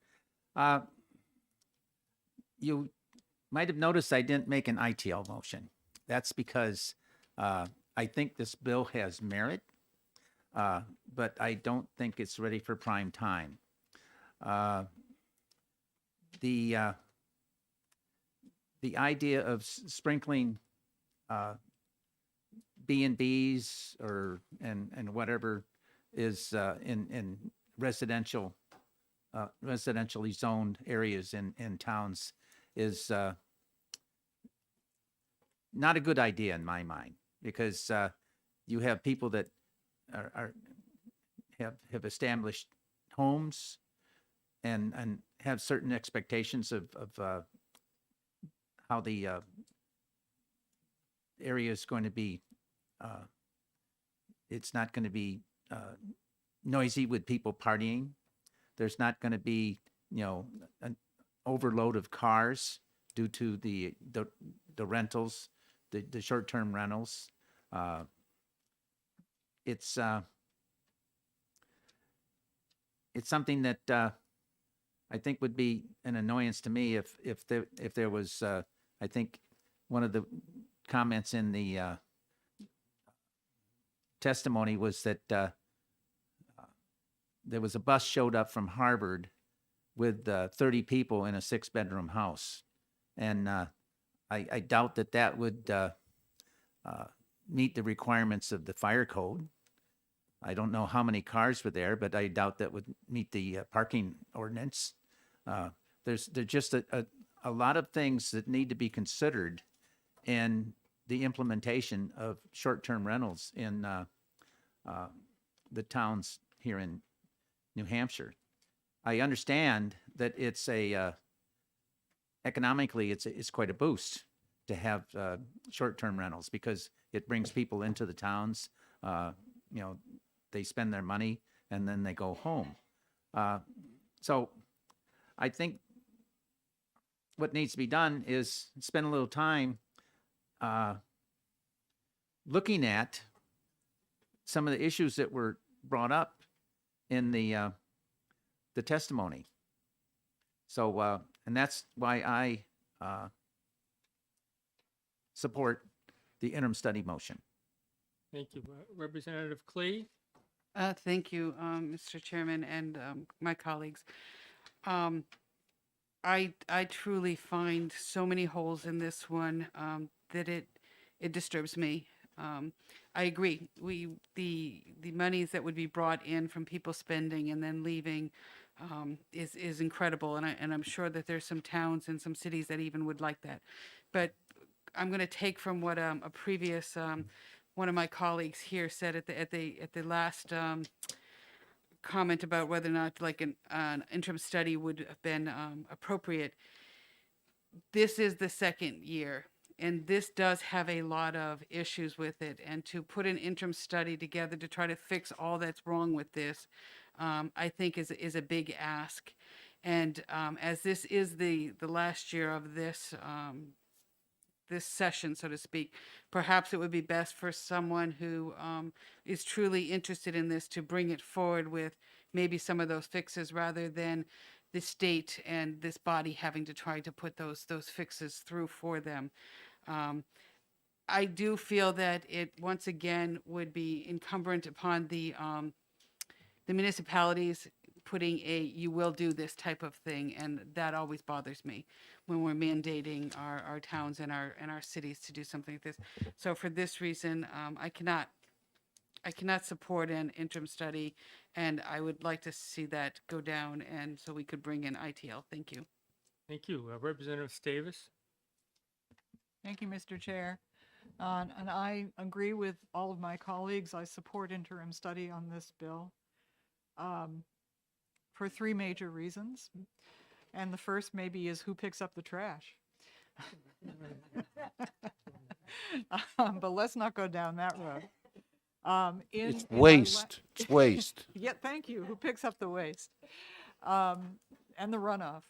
You might have noticed I didn't make an ITL motion. That's because I think this bill has merit, but I don't think it's ready for prime time. The idea of sprinkling B&Bs or and whatever is in residentially zoned areas in towns is not a good idea in my mind, because you have people that have established homes and have certain expectations of how the area is going to be. It's not going to be noisy with people partying. There's not going to be, an overload of cars due to the the rentals, the short-term rentals. It's something that I think would be an annoyance to me if there was, I think one of the comments in the testimony was that there was a bus showed up from Harvard with 30 people in a 6-bedroom house. And I doubt that would meet the requirements of the fire code. I don't know how many cars were there, but I doubt that would meet the parking ordinance. There's just a lot of things that need to be considered in the implementation of short-term rentals in the towns here in New Hampshire. I understand that it's economically it's quite a boost to have short-term rentals because it brings people into the towns. They spend their money and then they go home. So I think what needs to be done is spend a little time looking at some of the issues that were brought up in the testimony. So, and that's why I support the interim study motion. Thank you. Representative Clee? Thank you, Mr. Chairman and my colleagues. I truly find so many holes in this one that it disturbs me. I agree. The monies that would be brought in from people spending and then leaving is incredible, and I'm sure that there's some towns and some cities that even would like that. But I'm going to take from what a previous one of my colleagues here said at the last comment about whether or not like an interim study would have been appropriate. This is the second year, and this does have a lot of issues with it. And to put an interim study together to try to fix all that's wrong with this, I think is a big ask. And as this is the last year of this this session, so to speak, perhaps it would be best for someone who is truly interested in this to bring it forward with maybe some of those fixes rather than the state and this body having to try to put those fixes through for them. I do feel that it once again would be incumbent upon the municipalities putting you will do this type of thing, and that always bothers me when we're mandating our towns and our cities to do something like this. So for this reason, I cannot support an interim study, and I would like to see that go down, and so we could bring in ITL. Thank you. Thank you. Representative Davis? Thank you, Mr. Chair. And I agree with all of my colleagues. I support interim study on this bill for 3 major reasons. And the first maybe is who picks up the trash. But let's not go down that road. It's waste. It's waste. Yeah, thank you. Who picks up the waste? And the runoff.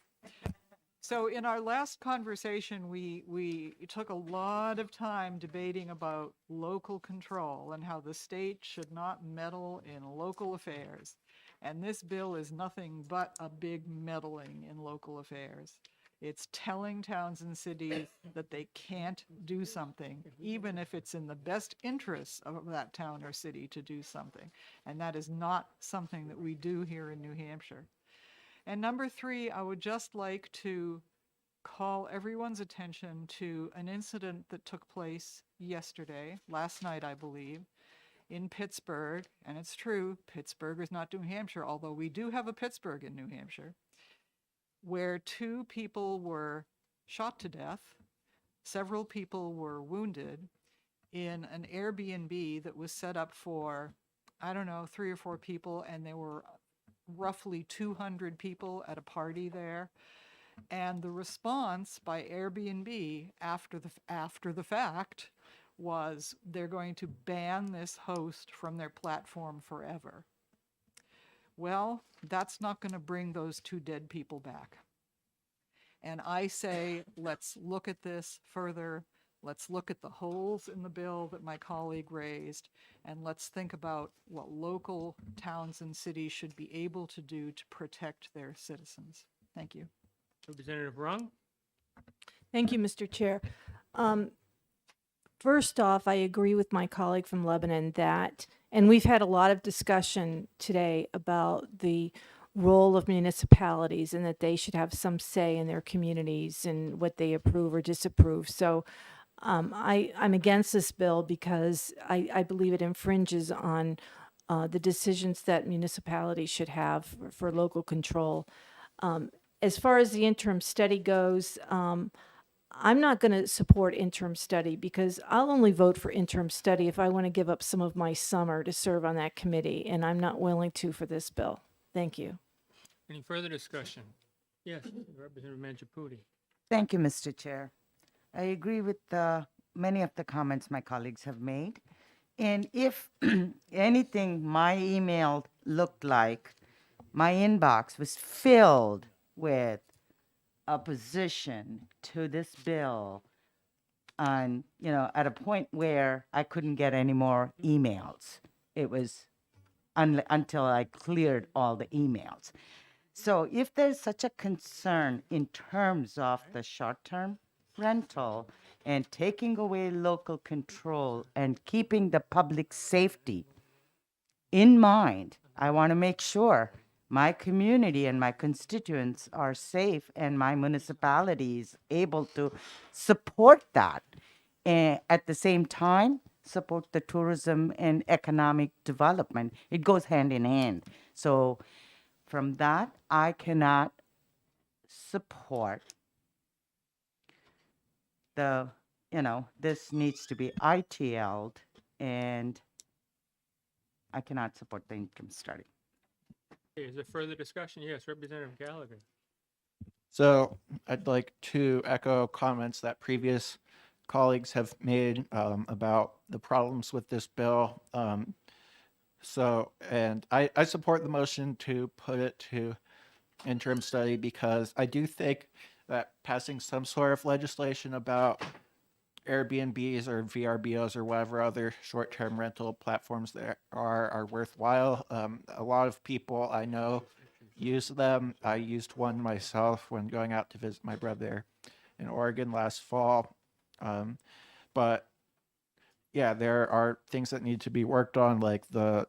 So in our last conversation, we took a lot of time debating about local control and how the state should not meddle in local affairs. And this bill is nothing but a big meddling in local affairs. It's telling towns and cities that they can't do something, even if it's in the best interests of that town or city to do something. And that is not something that we do here in New Hampshire. And number 3, I would just like to call everyone's attention to an incident that took place yesterday, last night, I believe, in Pittsburgh. And it's true, Pittsburgh is not New Hampshire, although we do have a Pittsburgh in New Hampshire, where 2 people were shot to death, several people were wounded in an Airbnb that was set up for, I don't know, 3 or 4 people, and there were roughly 200 people at a party there. And the response by Airbnb after the fact was they're going to ban this host from their platform forever. Well, that's not going to bring those 2 dead people back. And I say, let's look at this further. Let's look at the holes in the bill that my colleague raised, and let's think about what local towns and cities should be able to do to protect their citizens. Thank you. Representative Rung? Thank you, Mr. Chair. First off, I agree with my colleague from Lebanon that, and we've had a lot of discussion today about the role of municipalities and that they should have some say in their communities and what they approve or disapprove. So I'm against this bill because I believe it infringes on the decisions that municipalities should have for local control. As far as the interim study goes, I'm not going to support interim study because I'll only vote for interim study if I want to give up some of my summer to serve on that committee, and I'm not willing to for this bill. Thank you. Any further discussion? Yes, Representative Mangiapudi. Thank you, Mr. Chair. I agree with many of the comments my colleagues have made. And if anything, my email looked like my inbox was filled with opposition to this bill on, at a point where I couldn't get any more emails. It was until I cleared all the emails. So if there's such a concern in terms of the short-term rental and taking away local control and keeping the public safety in mind, I want to make sure my community and my constituents are safe and my municipality is able to support that. And at the same time, support the tourism and economic development. It goes hand in hand. So from that, I cannot support this needs to be ITL'd, and I cannot support the income study. Okay, is there further discussion? Yes, Representative Gallagher. So I'd like to echo comments that previous colleagues have made about the problems with this bill. And I support the motion to put it to interim study because I do think that passing some sort of legislation about Airbnbs or VRBOs or whatever other short-term rental platforms there are worthwhile. A lot of people I know use them. I used one myself when going out to visit my brother in Oregon last fall. But yeah, there are things that need to be worked on, like the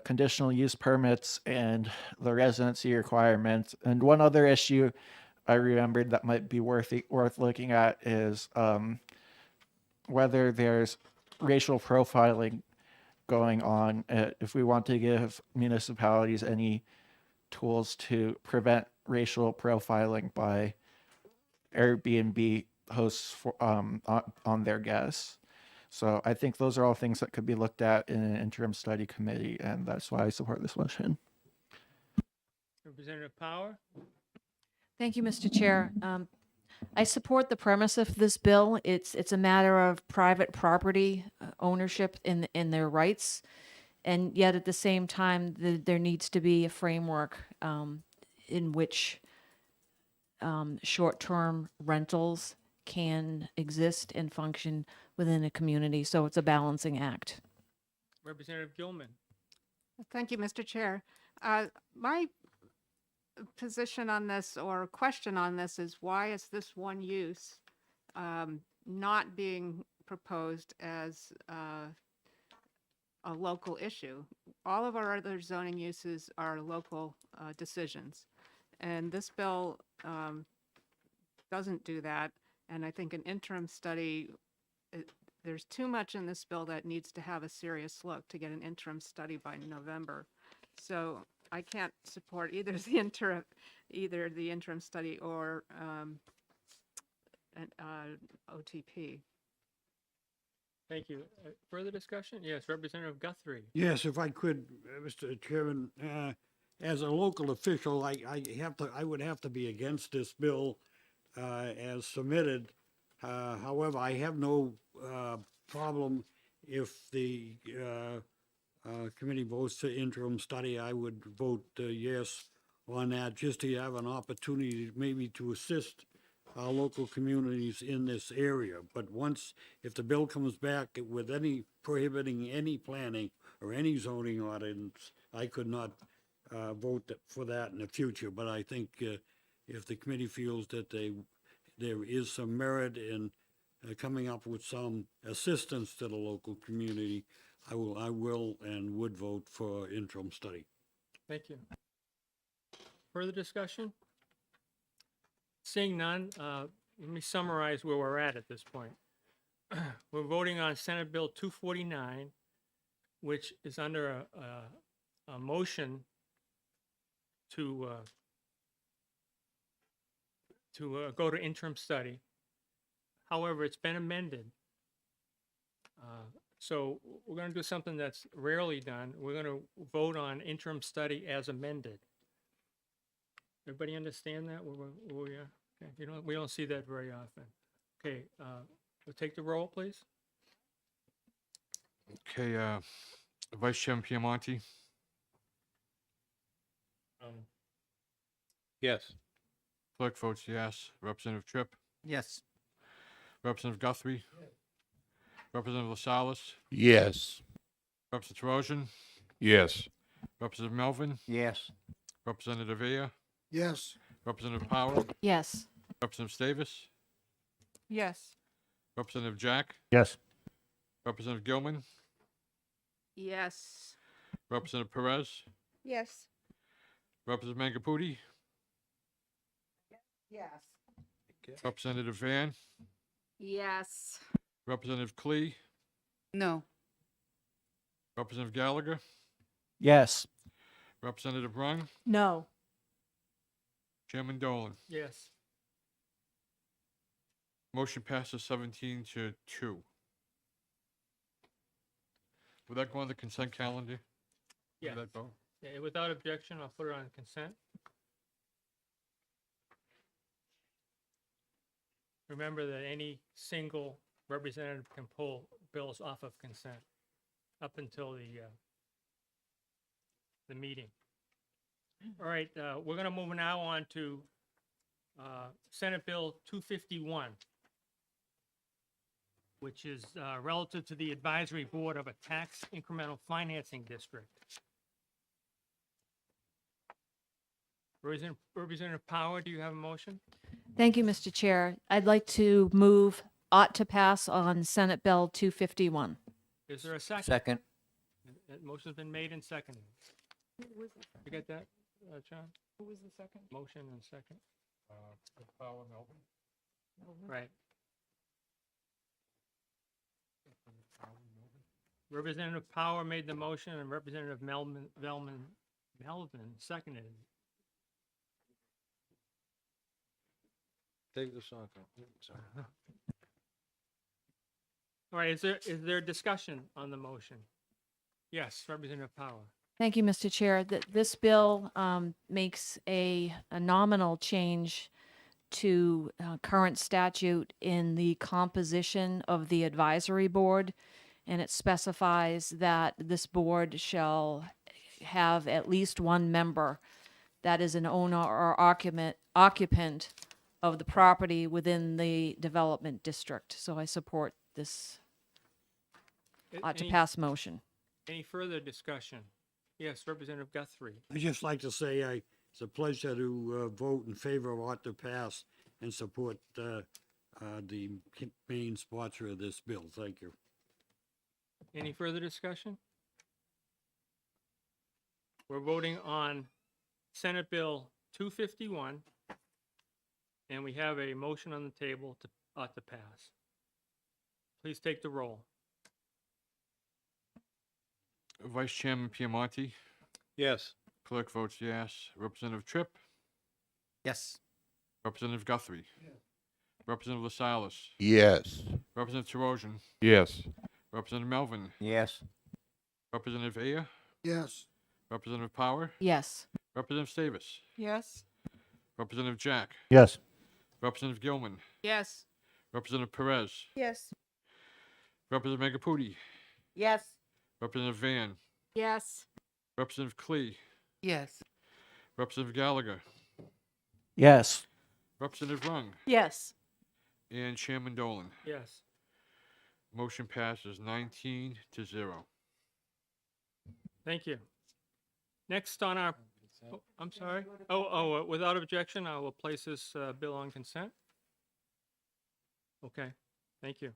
conditional use permits and the residency requirements. And one other issue I remembered that might be worth looking at is whether there's racial profiling going on. If we want to give municipalities any tools to prevent racial profiling by Airbnb hosts on their guests. So I think those are all things that could be looked at in an interim study committee, and that's why I support this motion. Representative Power? Thank you, Mr. Chair. I support the premise of this bill. It's a matter of private property ownership in their rights, and yet at the same time, there needs to be a framework in which short-term rentals can exist and function within a community. So it's a balancing act. Representative Gilman? Thank you, Mr. Chair. My position on this or question on this is why is this one use not being proposed as a local issue? All of our other zoning uses are local decisions. And this bill doesn't do that. And I think an interim study, there's too much in this bill that needs to have a serious look to get an interim study by November. So I can't support either the interim study or an OTP. Thank you. Further discussion? Yes, Representative Guthrie. Yes, if I could, Mr. Chairman, as a local official, I would have to be against this bill as submitted. However, I have no problem if the committee votes to interim study. I would vote yes on that, just to have an opportunity maybe to assist our local communities in this area. But once, if the bill comes back with any prohibiting any planning or any zoning ordinance, I could not vote for that in the future. But I think if the committee feels that there is some merit in coming up with some assistance to the local community, I will and would vote for interim study. Thank you. Further discussion? Seeing none, let me summarize where we're at this point. We're voting on Senate Bill 249, which is under a motion to go to interim study. However, it's been amended. So we're going to do something that's rarely done. We're going to vote on interim study as amended. Everybody understand that? Okay. We don't see that very often. Okay, we'll take the roll, please. Okay, Vice Chairman Piemonte, Yes. clerk votes yes. Representative Tripp, Yes. Representative Guthrie, Representative LaSalle, Yes. Representative Trojan, Yes. Representative Melvin, Yes. Representative Aya, Yes. Representative Power, Yes. Representative Davis, Yes. Representative Jack, Yes. Representative Gilman, Yes. Representative Perez, Yes. Representative Mangaputi, Yes. Representative Van, Yes. Representative Klee, No. Representative Gallagher, Yes. Representative Rung, No. Chairman Dolan. Yes. Motion passes 17-2. Will that go on the consent calendar? Yes. That vote? Yeah, without objection, I'll put it on consent. Remember that any single representative can pull bills off of consent up until the meeting. All right, we're going to move now on to Senate Bill 251, which is relative to the advisory board of a tax incremental financing district. Representative Power, do you have a motion? Thank you, Mr. Chair. I'd like to move ought to pass on Senate Bill 251. Is there a second? Second. That motion's been made and seconded. You get that, John? Who was the second? Motion and second. Power, Melvin. Right. Representative Power made the motion and Representative Melvin seconded it. Take the song. Sorry. All right, is there discussion on the motion? Yes, Representative Power. Thank you, Mr. Chair. This bill makes a nominal change to current statute in the composition of the advisory board, and it specifies that this board shall have at least one member that is an owner or occupant of the property within the development district. So I support this ought to pass motion. Any further discussion? Yes, Representative Guthrie. I'd just like to say it's a pleasure to vote in favor of ought to pass and support the main sponsor of this bill. Thank you. Any further discussion? We're voting on Senate Bill 251, and we have a motion on the table to ought to pass. Please take the roll. Vice Chairman Piemonte, Yes. clerk votes yes. Representative Tripp, Yes. Representative Guthrie, Representative LaSalle, Yes. Representative Trojan, Yes. Representative Melvin, Yes. Representative Aya, Yes. Representative Power, Yes. Representative Davis, Yes. Representative Jack, Yes. Representative Gilman, Yes. Representative Perez, Yes. Representative Mangaputi, Yes. Representative Van, Yes. Representative Klee, Yes. Representative Gallagher, Yes. Representative Rung, Yes. and Chairman Dolan. Yes. Motion passes 19-0. Thank you. Next on our, oh, I'm sorry. Without objection, I will place this bill on consent. Okay, thank you.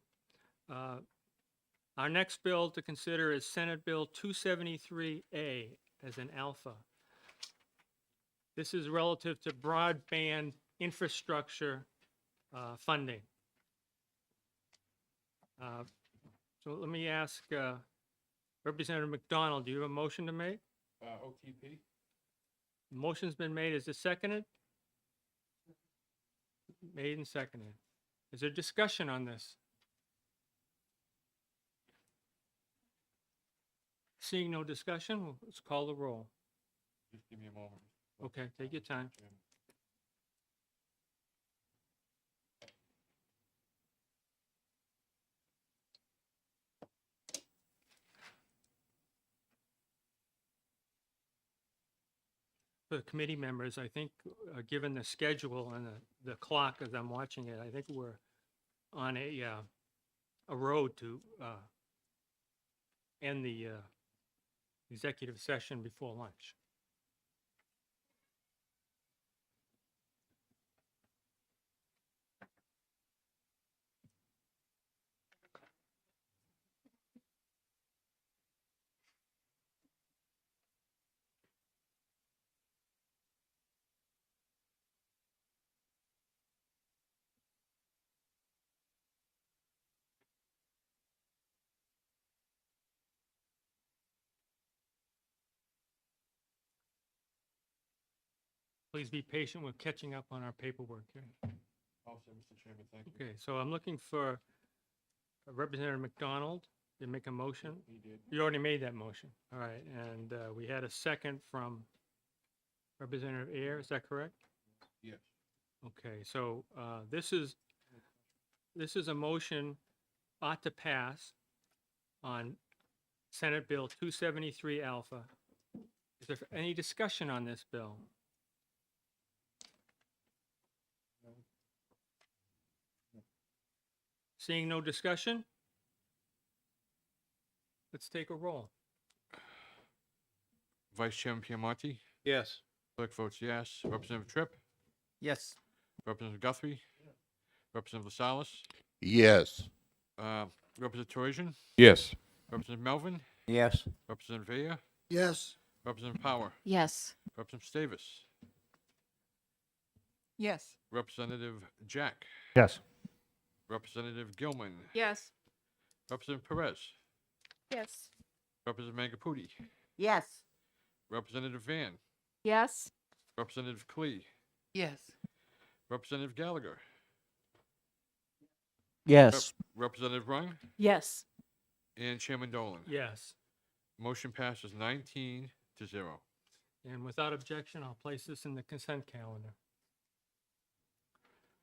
Our next bill to consider is Senate Bill 273A as an alpha. This is relative to broadband infrastructure funding. So let me ask Representative McDonald, do you have a motion to make? OTP? Motion's been made. Is it seconded? Made and seconded. Is there discussion on this? Seeing no discussion, let's call the roll. Just give me a moment. Okay, take your time. For the committee members, I think, given the schedule and the clock as I'm watching it, I think we're on a road to end the executive session before lunch. Please be patient. We're catching up on our paperwork here. Also, Mr. Chairman, thank you. Okay, so I'm looking for Representative McDonald to make a motion. He did. You already made that motion. All right, and we had a second from Representative Ayer, is that correct? Yes. Okay, so this is a motion ought to pass on Senate Bill 273 alpha. Is there any discussion on this bill? Seeing no discussion? Let's take a roll. Vice Chairman Piemonte, Yes. clerk votes yes. Representative Tripp, Yes. Representative Guthrie, Representative LaSalle, Yes. Representative Torian, Yes. Representative Melvin, Yes. Representative Ayer, Yes. Representative Power, Yes. Representative Davis, Yes. Representative Jack, Yes. Representative Gilman, Yes. Representative Perez, Yes. Representative Mangaputi, Yes. Representative Van, Yes. Representative Klee, Yes. Representative Gallagher, Yes. Representative Rung, Yes. and Chairman Dolan. Yes. Motion passes 19-0. And without objection, I'll place this in the consent calendar.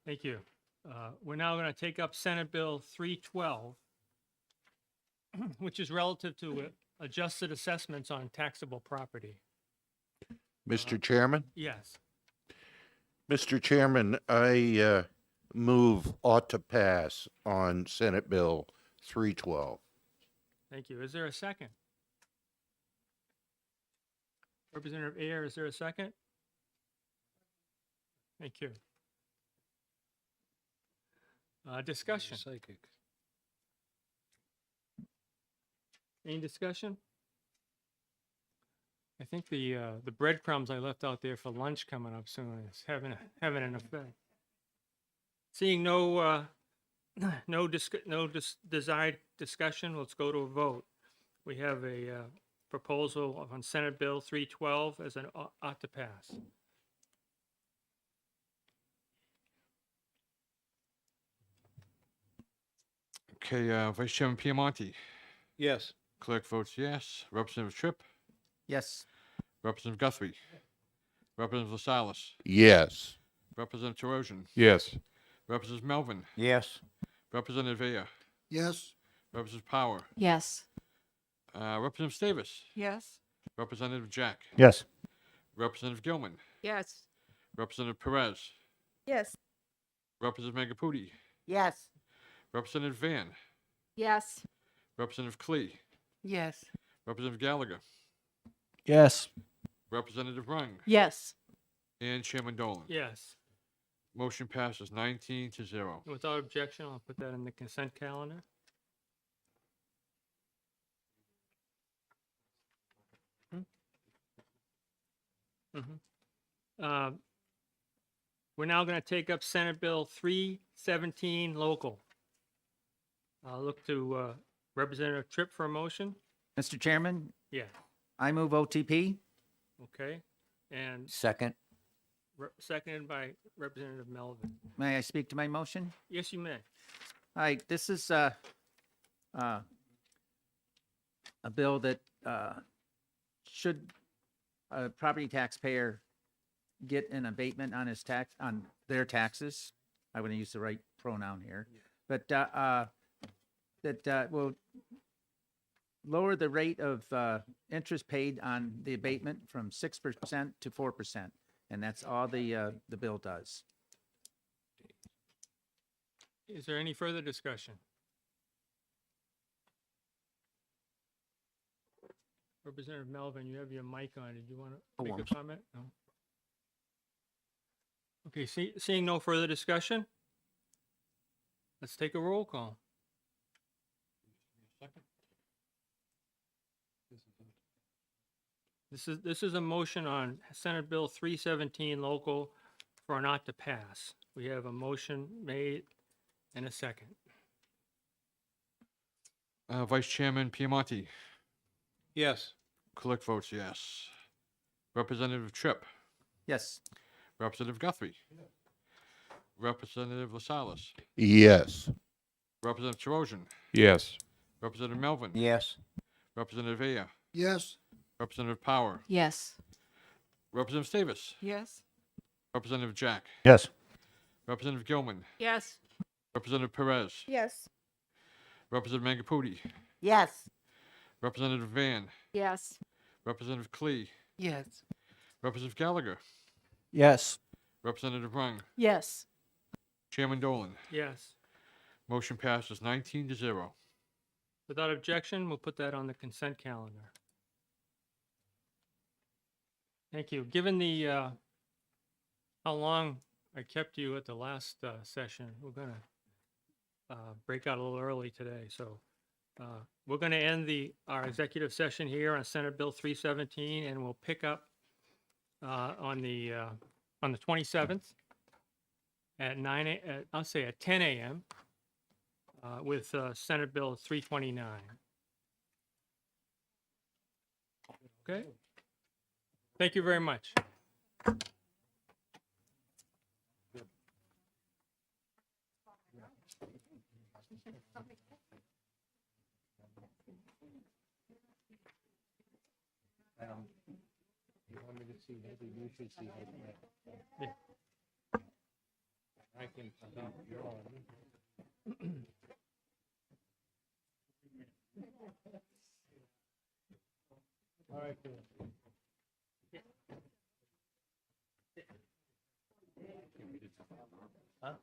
Thank you. We're now going to take up Senate Bill 312, which is relative to adjusted assessments on taxable property. Mr. Chairman? Yes. Mr. Chairman, I move ought to pass on Senate Bill 312. Thank you. Is there a second? Representative Ayer, is there a second? Thank you. Discussion. Psychic. Any discussion? I think the breadcrumbs I left out there for lunch coming up soon is having an effect. Seeing no desired discussion, let's go to a vote. We have a proposal on Senate Bill 312 as an ought to pass. Okay, Vice Chairman Piemonte, Yes. clerk votes yes. Representative Tripp, Yes. Representative Guthrie, Representative LaSalle, Yes. Representative Torian, Yes. Representative Melvin, Yes. Representative Ayer, Yes. Representative Power, Yes. Representative Davis, Yes. Representative Jack, Yes. Representative Gilman, Yes. Representative Perez, Yes. Representative Megapudi, Yes. Representative Van, Yes. Representative Klee, Yes. Representative Gallagher, Yes. Representative Rung, Yes. and Chairman Dolan. Yes. Motion passes 19-0. Without objection, I'll put that in the consent calendar. Mm-hmm. We're now going to take up Senate Bill 317 local. I'll look to Representative Tripp for a motion. Mr. Chairman, Yeah, I move OTP. okay. And Second. seconded by Representative Melvin. May I speak to my motion? Yes, you may. All right, this is a bill that should a property taxpayer get an abatement on his on their taxes. I want to use the right pronoun here, but that will lower the rate of interest paid on the abatement from 6% to 4%, and that's all the bill does. Is there any further discussion? Representative Melvin, you have your mic on. Did you want to make a comment? No? Okay, seeing no further discussion, let's take a roll call. This is a motion on Senate Bill 317 local for not to pass. We have a motion made and a second. Vice Chairman Piemonte, Yes. clerk votes yes. Representative Tripp, Yes. Representative Guthrie, Representative Lasalas, Yes. Representative Terosian, Yes. Representative Melvin, Yes. Representative Aya, Yes, Representative Power, Yes. Representative Davis, Yes. Representative Jack, Yes. Representative Gilman, Yes. Representative Perez, Yes. Representative Megapudi, Yes. Representative Van, Yes. Representative Klee, Yes. Representative Gallagher, Yes. Representative Rung, Yes. Chairman Dolan. Yes. Motion passes 19-0. Without objection, we'll put that on the consent calendar. Thank you. Given the how long I kept you at the last session, we're going to break out a little early today. So we're going to end our executive session here on Senate Bill 317, and we'll pick up on the 27th at I'll say at 10 a.m. With Senate Bill 329. Okay. Thank you very much. You want me to see, maybe you should see it. Yeah. I can adopt your own. All right, cool. Huh?